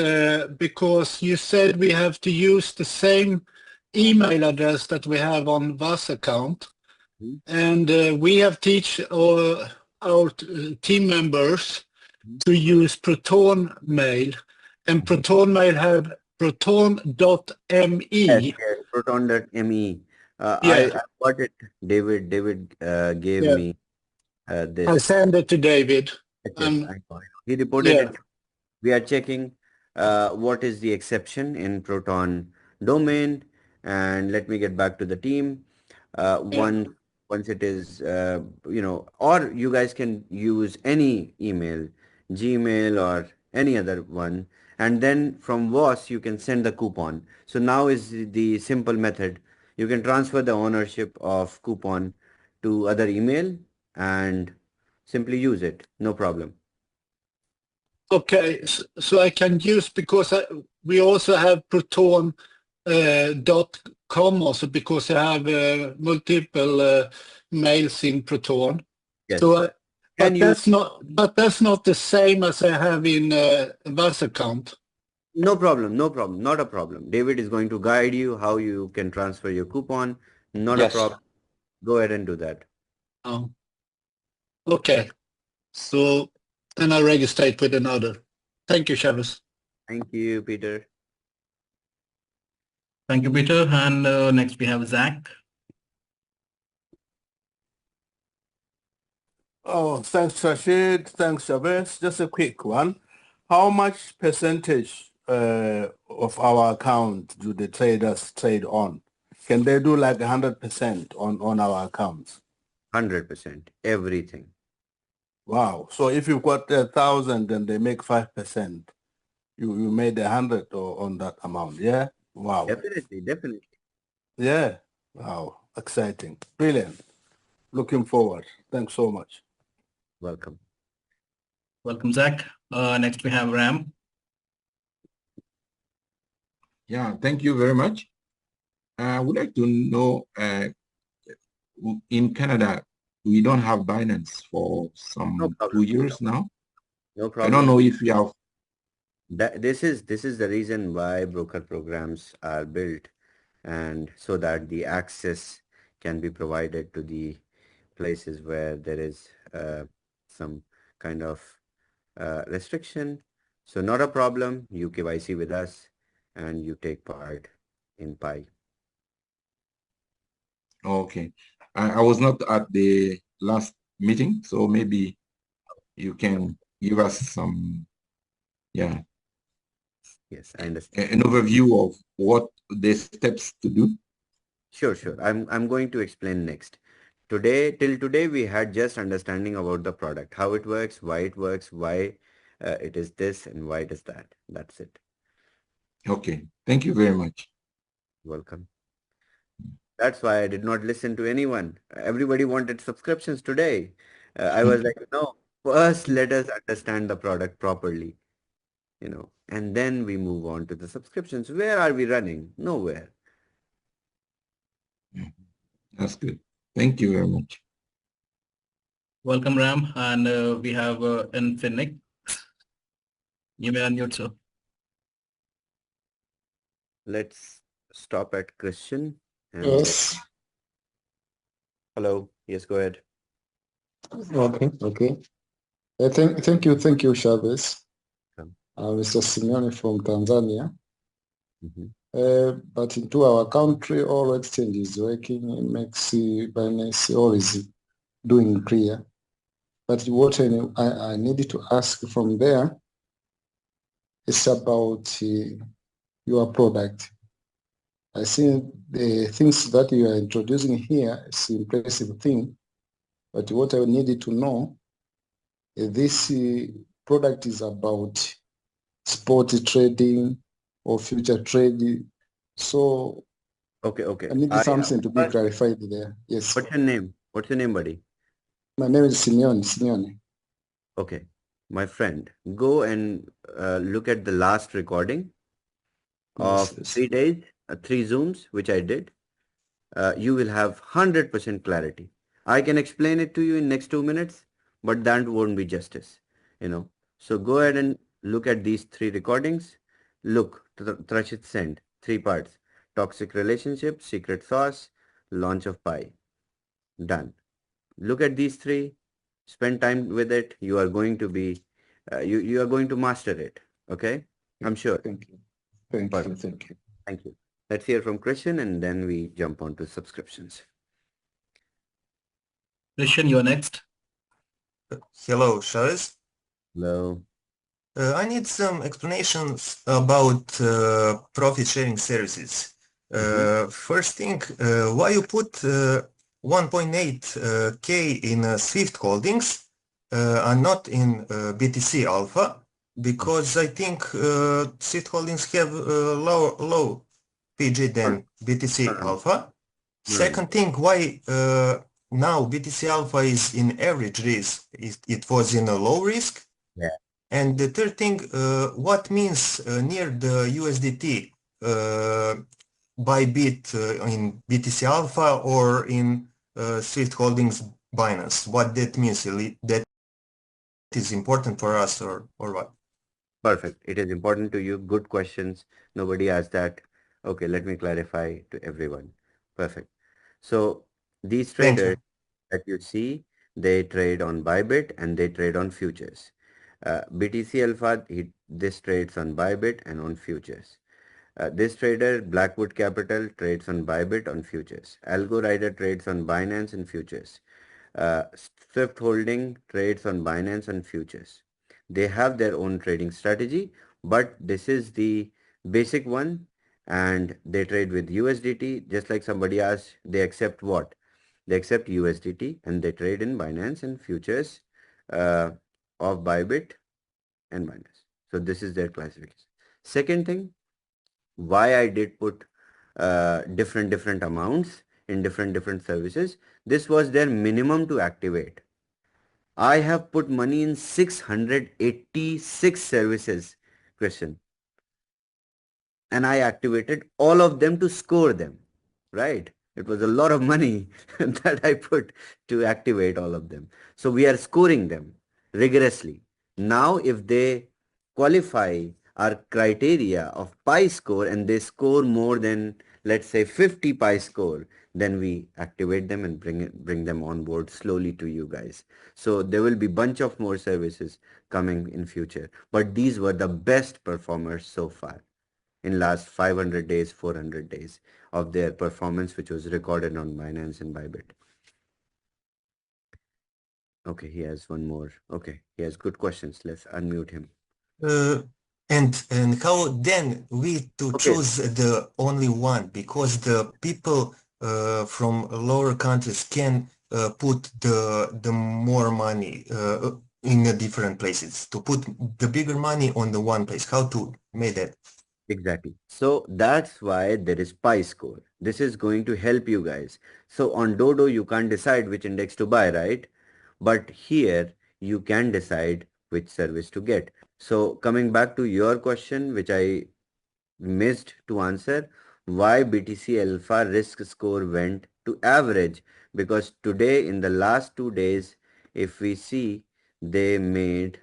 because you said we have to use the same email address that we have on WAAS account. And we have teach our team members to use Proton Mail, and Proton Mail have proton.me. Yes, proton.me. I got it. David gave me this. I sent it to David. Yes, I know. He reported it. We are checking what is the exception in Proton domain, and let me get back to the team. Once it is, or you guys can use any email, Gmail or any other one, and then from WAAS you can send the coupon. So now is the simple method. You can transfer the ownership of coupon to other email and simply use it. No problem. Okay, so I can use, because we also have Proton .com also, because I have multiple mails in Proton. Yes. So, but that's not the same as I have in WAAS account. No problem, not a problem. David is going to guide you how you can transfer your coupon. Not a problem. Go ahead and do that. Oh, okay. So then I register with another. Thank you, Chavez. Thank you, Peter. Thank you, Peter. And next we have Zach. Oh, thanks, Rashid. Thanks, Chavez. Just a quick one. How much percentage of our account do the traders trade on? Can they do like 100% on our accounts? 100%, everything. Wow. So if you've got 1,000 and they make 5%, you made 100 on that amount. Yeah. Wow. Definitely. Yeah. Wow. Exciting. Brilliant. Looking forward. Thanks so much. Welcome. Welcome, Zach. Next we have Ram. Yeah, thank you very much. I would like to know, in Canada, we don't have Binance for some 2 years now. No problem. I don't know if you have. This is the reason why broker programs are built, and so that the access can be provided to the places where there is some kind of restriction. So not a problem. You KYC with us and you take part in Pi. Okay. I was not at the last meeting, so maybe you can give us some, Yes, I understand. an overview of what the steps to do. Sure. I'm going to explain next. Till today, we had just understanding about the product, how it works, why it is this, and why it is that. That's it. Okay. Thank you very much. Welcome. That's why I did not listen to anyone. Everybody wanted subscriptions today. I was like, no, first let us understand the product properly, and then we move on to the subscriptions. Where are we running? Nowhere. That's good. Thank you very much. Welcome, Ram. And we have Infinix. You may unmute, sir. Let's stop at Christian. Yes. Hello. Yes, go ahead. Okay. Thank you, Chavez. Mr. Simeone from Tanzania. But into our country, all exchange is working. MX, Binance, all is doing clear. But what I needed to ask from there is about your product. I think the things that you are introducing here is an impressive thing, but what I needed to know is this product is about spot trading or future trading. So okay. I need something to be clarified there. Yes. What's your name? What's your name, buddy? My name is Simeone. Okay. My friend, go and look at the last recording of 3 days, 3 Zooms, which I did. you will have 100% clarity. I can explain it to you in next 2 minutes, but that won't be justice, you know. So go ahead and look at these 3 recordings. Look, Trashit sent 3 parts: toxic relationship, secret sauce, launch of pie. Done. Look at these 3, spend time with it. You are going to be, you are going to master it. Okay, I'm sure. Thank you. Thank you. Thank you. Thank you. Let's hear from Christian, and then we jump on to subscriptions. Christian, you're next. Hello, Shavez. Hello. I need some explanations about profit sharing services. First thing, why you put 1.8 K in Swift Holdings and not in BTC Alpha? Because I think Swift Holdings have low PG than BTC Alpha. Second thing, why now BTC Alpha is in average risk? It was in a low risk. Yeah. And the third thing, what means near the USDT buy bit in BTC Alpha or in Swift Holdings Binance? What that means? That is important for us or what? Perfect. It is important to you. Good questions. Nobody asked that. Okay, let me clarify to everyone. Perfect. So these traders that you see, they trade on Bybit and they trade on futures. BTC Alpha, this trades on Bybit and on futures. This trader, Blackwood Capital, trades on Bybit on futures. Algo Rider trades on Binance and futures. Swift Holding trades on Binance and futures. They have their own trading strategy, but this is the basic one, and they trade with USDT. Just like somebody asked, they accept what? They accept USDT and they trade in Binance and futures of Bybit and Binance. So this is their classification. Second thing, why I did put different amounts in different services. This was their minimum to activate. I have put money in 686 services, Christian. And I activated all of them to score them, right? It was a lot of money that I put to activate all of them. So we are scoring them rigorously. Now, if they qualify our criteria of pi score and they score more than, let's say, 50 pi score, then we activate them and bring them on board slowly to you guys. So there will be bunch of more services coming in future, but these were the best performers so far in last 500 days, 400 days of their performance, which was recorded on Binance and Bybit. Okay, he has one more. Okay, he has good questions. Let's unmute him. And how then we to choose the only one, because the people from lower countries can put the more money in the different places, to put the bigger money on the one place. How to make that? Exactly. So that's why there is pi score. This is going to help you guys. So on Dodo, you can't decide which index to buy, right? But here you can decide which service to get. So coming back to your question, which I missed to answer, why BTC Alpha risk score went to average? Because today in the last 2 days, if we see, they made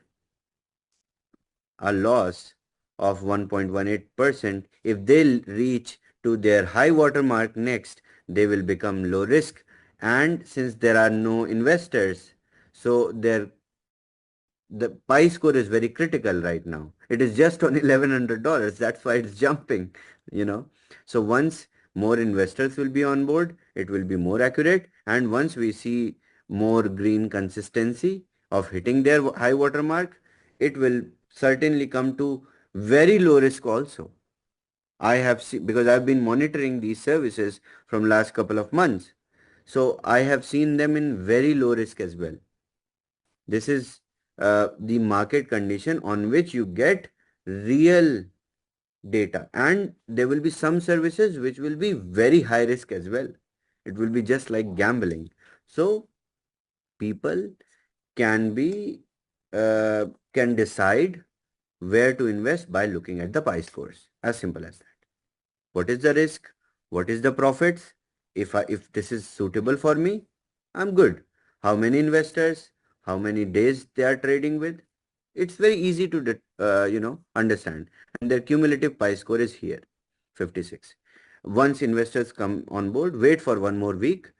a loss of 1.18%. If they reach to their high water mark next, they will become low risk. And since there are no investors, so the pi score is very critical right now. It is just on $1,100. That's why it's jumping, you know. So once more investors will be on board, it will be more accurate. And once we see more green consistency of hitting their high water mark, it will certainly come to very low risk also. I have seen, because I've been monitoring these services from last couple of months. So I have seen them in very low risk as well. This is the market condition on which you get real data, and there will be some services which will be very high risk as well. It will be just like gambling. So people can decide where to invest by looking at the pi scores. As simple as that. What is the risk? What is the profits? if this is suitable for me, I'm good. How many investors, how many days they are trading with, it's very easy to understand. And their cumulative pi score is here, 56. Once investors come on board, wait for one more week.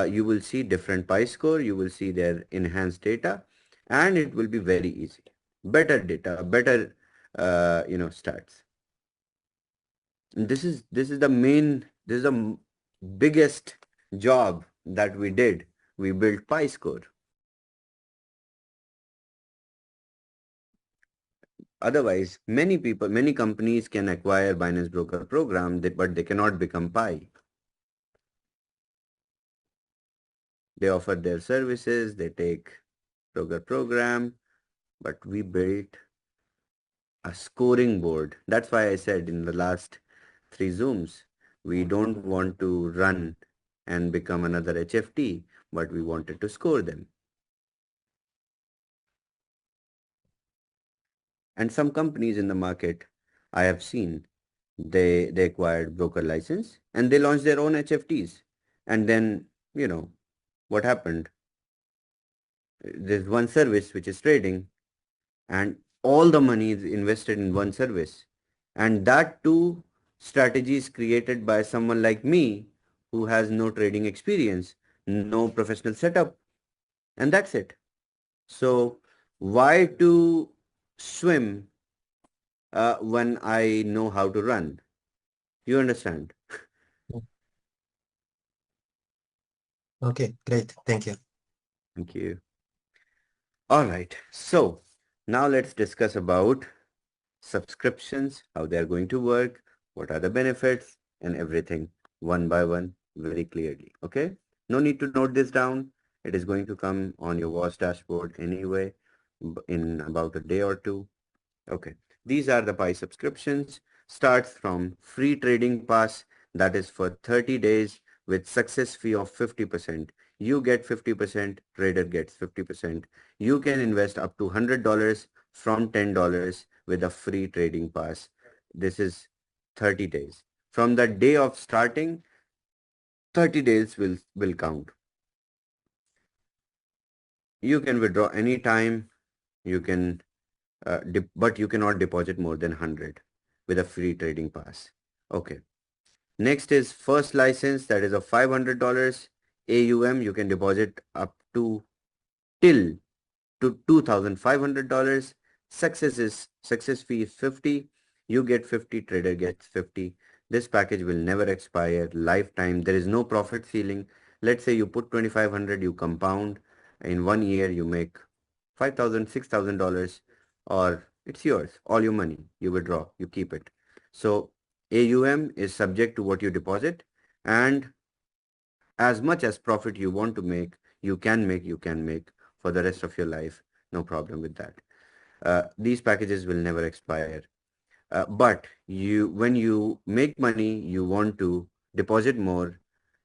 You will see different pi score. You will see their enhanced data, and it will be very easy. Better data, better stats. And this is the biggest job that we did. We built pi score. Otherwise, many companies can acquire Binance Broker program, but they cannot become pi. They offer their services, they take broker program, but we built a scoring board. That's why I said in the last 3 Zooms, we don't want to run and become another HFT, but we wanted to score them. And some companies in the market, I have seen, they acquired broker license and they launched their own HFTs. And then, what happened? There's one service which is trading, and all the money is invested in one service. And that too, strategies created by someone like me who has no trading experience, no professional setup, and that's it. So why to swim when I know how to run? You understand? Okay, great. Thank you. Thank you. All right. So now let's discuss about subscriptions, how they're going to work, what are the benefits, and everything one by one very clearly. Okay. No need to note this down. It is going to come on your WAAS dashboard anyway in about a day or two. Okay. These are the Pi subscriptions. Starts from free trading pass, that is for 30 days with success fee of 50%. You get 50%, trader gets 50%. You can invest up to $100 from $10 with a free trading pass. This is 30 days. From the day of starting, 30 days will count. You can withdraw anytime. You can but you cannot deposit more than 100 with a free trading pass. Okay. Next is first license, that is of $500 AUM. You can deposit up to till to $2,500. Success fee is 50. You get 50, trader gets 50. This package will never expire, lifetime. There is no profit ceiling. Let's say you put 2,500, you compound. In 1 year, you make $5,000, $6,000, or it's yours, all your money. You withdraw, you keep it. So AUM is subject to what you deposit, and as much as profit you want to make, you can make for the rest of your life. No problem with that. These packages will never expire. But when you make money, you want to deposit more,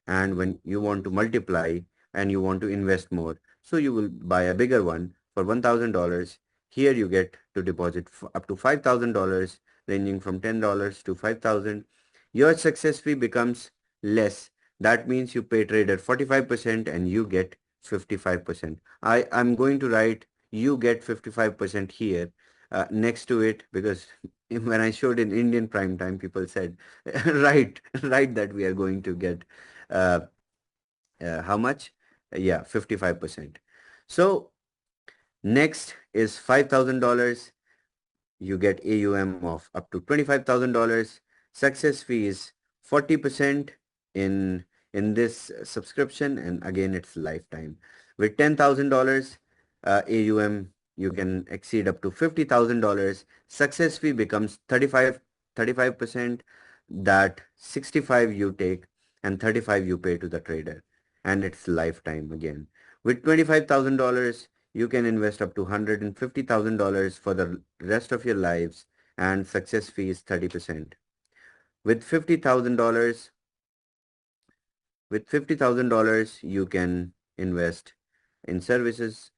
and when you want to multiply and you want to invest more, so you will buy a bigger one for $1,000. Here you get to deposit up to $5,000, ranging from $10 to $5,000. Your success fee becomes less. That means you pay trader 45% and you get 55%. I'm going to write you get 55% here next to it, because when I showed in Indian prime time, people said, right that we are going to get how much? Yeah, 55%. So next is $5,000. You get AUM of up to $25,000. Success fee is 40% in this subscription, and again it's lifetime. With $10,000 AUM, you can exceed up to $50,000. Success fee becomes 35%. That 65 you take and 35 you pay to the trader, and it's lifetime again. With $25,000, you can invest up to $150,000 for the rest of your lives, and success fee is 30%. With $50,000, you can invest in services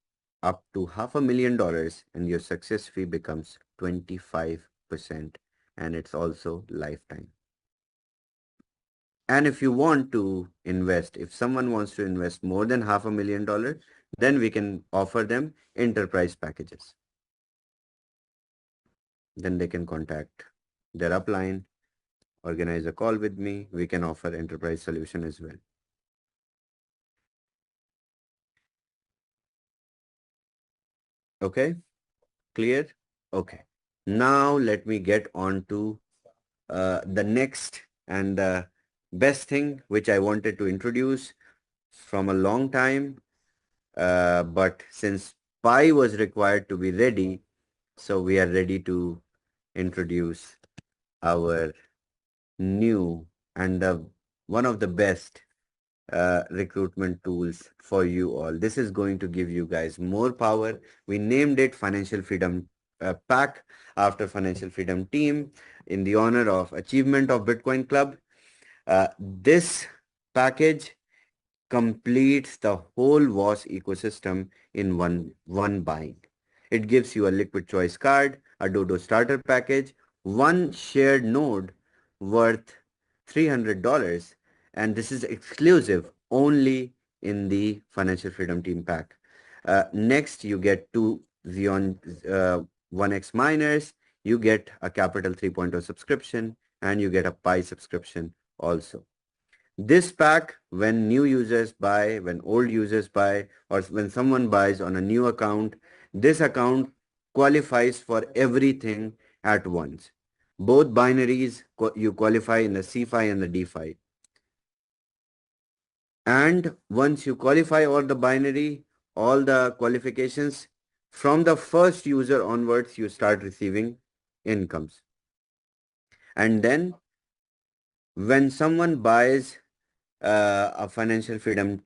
up to $500,000, and your success fee becomes 25%, and it's also lifetime. And if you want to invest, if someone wants to invest more than $500,000, then we can offer them enterprise packages. Then they can contact their upline, organize a call with me. We can offer enterprise solution as well. Okay, clear? Okay. Now let me get on to the next and the best thing which I wanted to introduce from a long time. But since Pi was required to be ready, so we are ready to introduce our new and one of the best recruitment tools for you all. This is going to give you guys more power. We named it Financial Freedom Pack after Financial Freedom Team in the honor of achievement of Bitcoin Club. This package completes the whole WAAS ecosystem in one buying. It gives you a liquid choice card, a Dodo starter package, one shared node worth $300, and this is exclusive only in the Financial Freedom Team pack. Next, you get two Xeon 1x miners, you get a Capital 3.0 subscription, and you get a Pi subscription also. This pack, when new users buy, when old users buy, or when someone buys on a new account, this account qualifies for everything at once. Both binaries, you qualify in the CFI and the DeFi. And once you qualify all the binary, all the qualifications, from the first user onwards, you start receiving incomes. And then when someone buys a Financial Freedom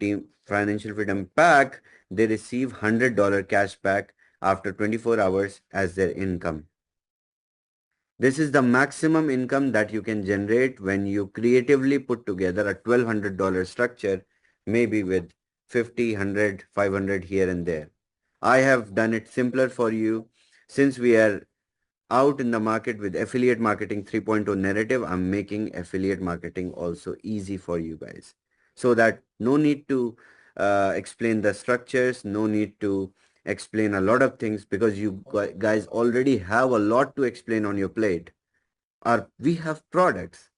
pack, they receive $100 cash back after 24 hours as their income. This is the maximum income that you can generate when you creatively put together a $1,200 structure, maybe with 50, 100, 500 here and there. I have done it simpler for you. Since we are out in the market with affiliate marketing 3.0 narrative, I'm making affiliate marketing also easy for you guys, so that no need to explain the structures, no need to explain a lot of things, because you guys already have a lot to explain on your plate. Or we have products.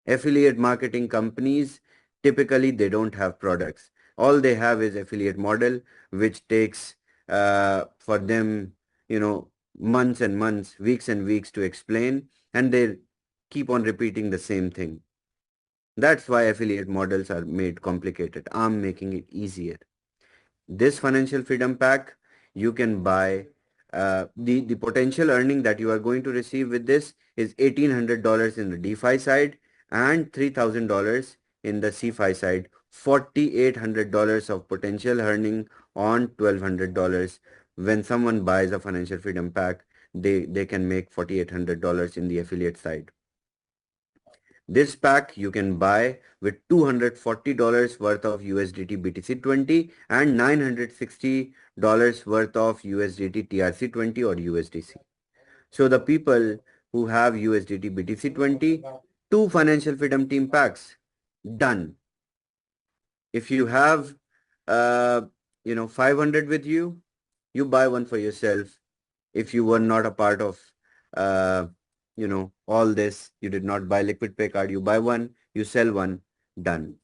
Affiliate marketing companies, typically they don't have products. All they have is affiliate model, which takes for them, months and months, weeks and weeks to explain, and they keep on repeating the same thing. That's why affiliate models are made complicated. I'm making it easier. This Financial Freedom Pack, you can buy, the potential earning that you are going to receive with this is $1,800 in the DeFi side and $3,000 in the CFI side. $4,800 of potential earning on $1,200. When someone buys a Financial Freedom Pack, they can make $4,800 in the affiliate side. This pack you can buy with $240 worth of USDT BTC20 and $960 worth of USDT TRC20 or USDC. So the people who have USDT BTC20, 2 Financial Freedom Team packs, done. If you have 500 with you, you buy one for yourself. If you were not a part of all this, you did not buy liquid pay card, you buy one, you sell one, done.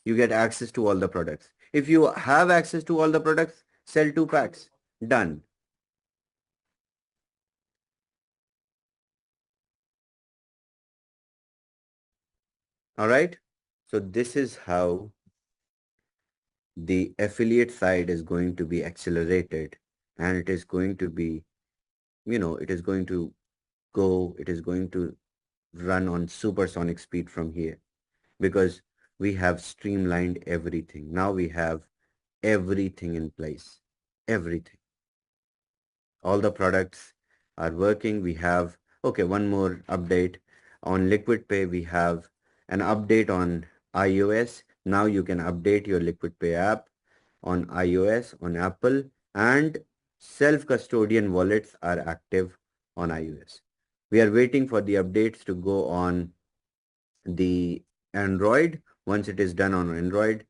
You get access to all the products. If you have access to all the products, sell 2 packs, done. All right. So this is how the affiliate side is going to be accelerated, and it is going to be, it is going to run on supersonic speed from here, because we have streamlined everything. Now we have everything in place, everything. All the products are working. We have, okay, one more update on Liquid Pay. We have an update on iOS. Now you can update your Liquid Pay app on iOS, on Apple, and self-custodian wallets are active on iOS. We are waiting for the updates to go on the Android. Once it is done on Android,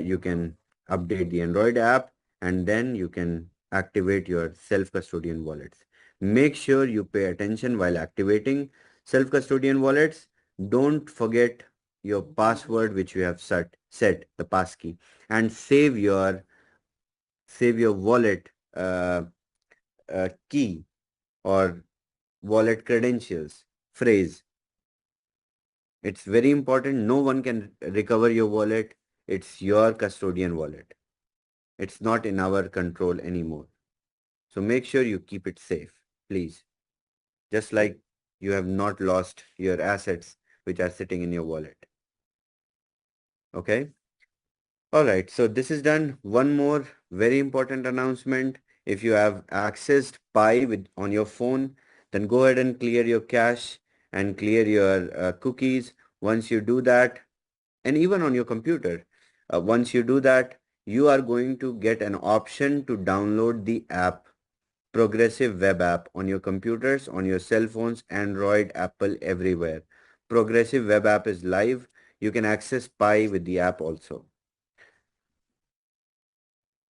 you can update the Android app, and then you can activate your self-custodian wallets. Make sure you pay attention while activating self-custodian wallets. Don't forget your password which you have set the passkey, and save your wallet key or wallet credentials phrase. It's very important. No one can recover your wallet. It's your custodian wallet. It's not in our control anymore. So make sure you keep it safe, please. Just like you have not lost your assets which are sitting in your wallet. Okay. All right. So this is done. One more very important announcement. If you have accessed Pi on your phone, then go ahead and clear your cache and clear your cookies. Once you do that, and even on your computer, once you do that, you are going to get an option to download the app, Progressive Web App, on your computers, on your cell phones, Android, Apple, everywhere. Progressive Web App is live. You can access Pi with the app also.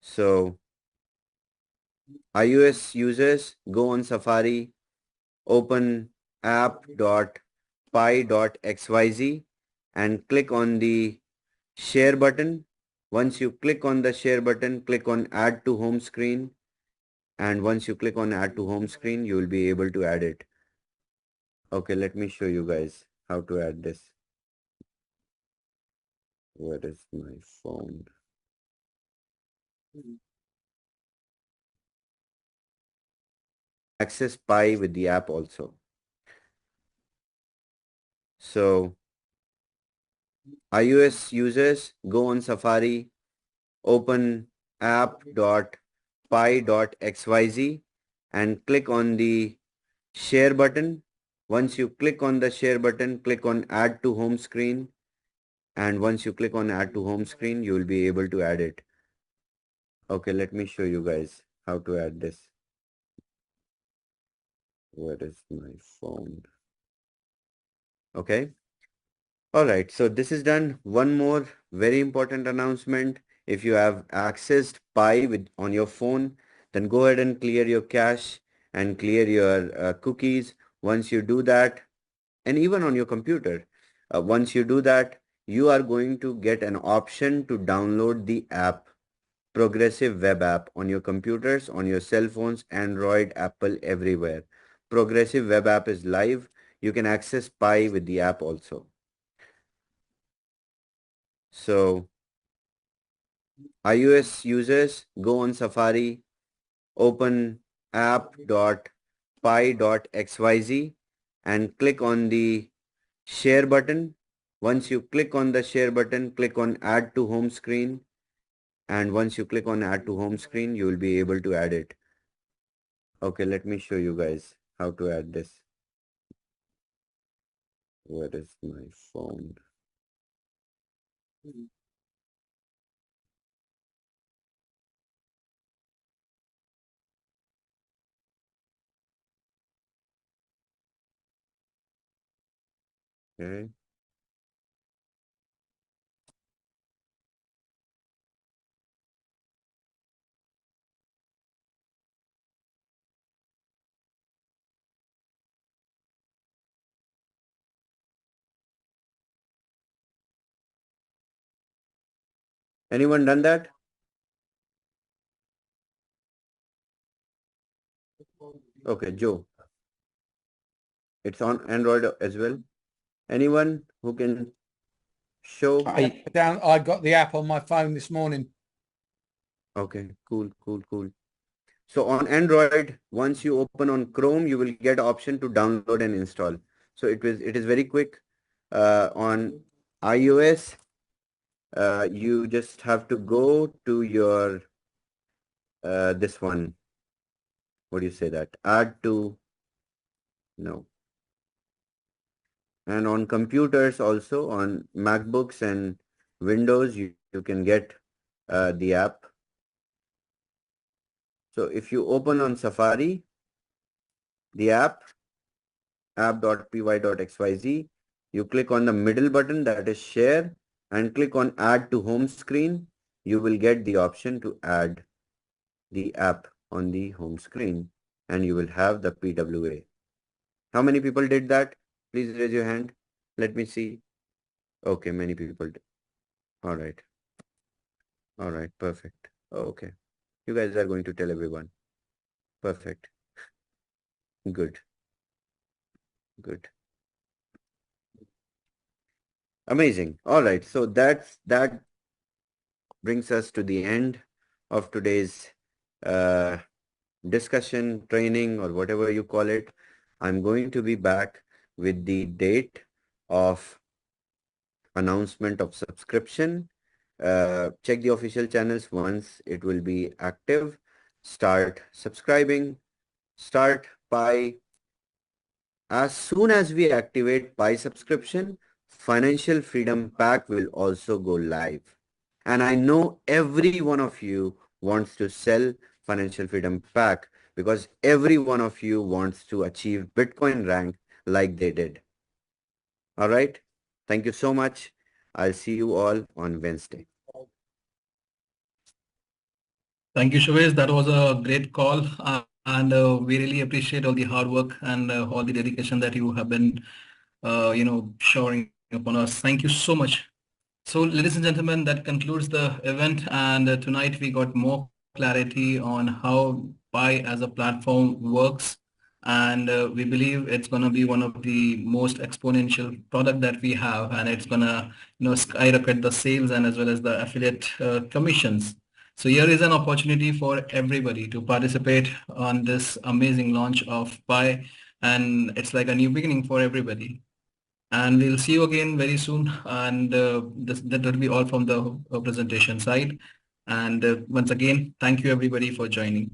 So iOS users, go on Safari, open app.pi.xyz and click on the share button. Once you click on the share button, click on add to home screen. And once you click on add to home screen, you will be able to add it. Okay, let me show you guys how to add this. Where is my phone? Access Pi with the app also. So iOS users, go on Safari, open app.pi.xyz and click on the share button. Once you click on the share button, click on add to home screen. And once you click on add to home screen, you will be able to add it. Okay, let me show you guys how to add this. Where is my phone? Okay. All right, so this is done. One more very important announcement. If you have accessed Pi on your phone, then go ahead and clear your cache and clear your cookies. Once you do that, and even on your computer, once you do that, you are going to get an option to download the app, Progressive Web App, on your computers, on your cell phones, Android, Apple, everywhere. Progressive Web App is live. You can access Pi with the app also. So iOS users, go on Safari, open app.pi.xyz and click on the share button. Once you click on the share button, click on add to home screen. And once you click on add to home screen, you will be able to add it. Okay, let me show you guys how to add this. Where is my phone? Okay. Anyone done that? Okay, Joe. It's on Android as well. Anyone who can show? I got the app on my phone this morning. Okay, cool. So on Android, once you open on Chrome, you will get option to download and install. So it is very quick. On iOS, you just have to go to your this one. What do you say that? Add to, no. And on computers also, on MacBooks and Windows, you can get the app. So if you open on Safari, the app, app.py.xyz, You click on the middle button, that is share, and click on add to home screen. You will get the option to add the app on the home screen, and you will have the PWA. How many people did that? Please raise your hand. Let me see. Okay, many people did. All right. All right, perfect. Okay. You guys are going to tell everyone. Perfect. Good. Good. Amazing. All right. So that brings us to the end of today's discussion, training, or whatever you call it. I'm going to be back with the date of announcement of subscription. Check the official channels once it will be active. Start subscribing. Start Pi. As soon as we activate Pi subscription, Financial Freedom Pack will also go live. And I know every one of you wants to sell Financial Freedom Pack because every one of you wants to achieve Bitcoin rank like they did. All right. Thank you so much. I'll see you all on Wednesday. Thank you, Shavez. That was a great call. And we really appreciate all the hard work and all the dedication that you have been, showering upon us. Thank you so much. So, ladies and gentlemen, that concludes the event. And tonight we got more clarity on how Pi as a platform works. And we believe it's going to be one of the most exponential product that we have. And it's going to, skyrocket the sales and as well as the affiliate commissions. So here is an opportunity for everybody to participate on this amazing launch of Pi, and it's like a new beginning for everybody. And we'll see you again very soon. And that will be all from the presentation side. And once again, thank you everybody for joining.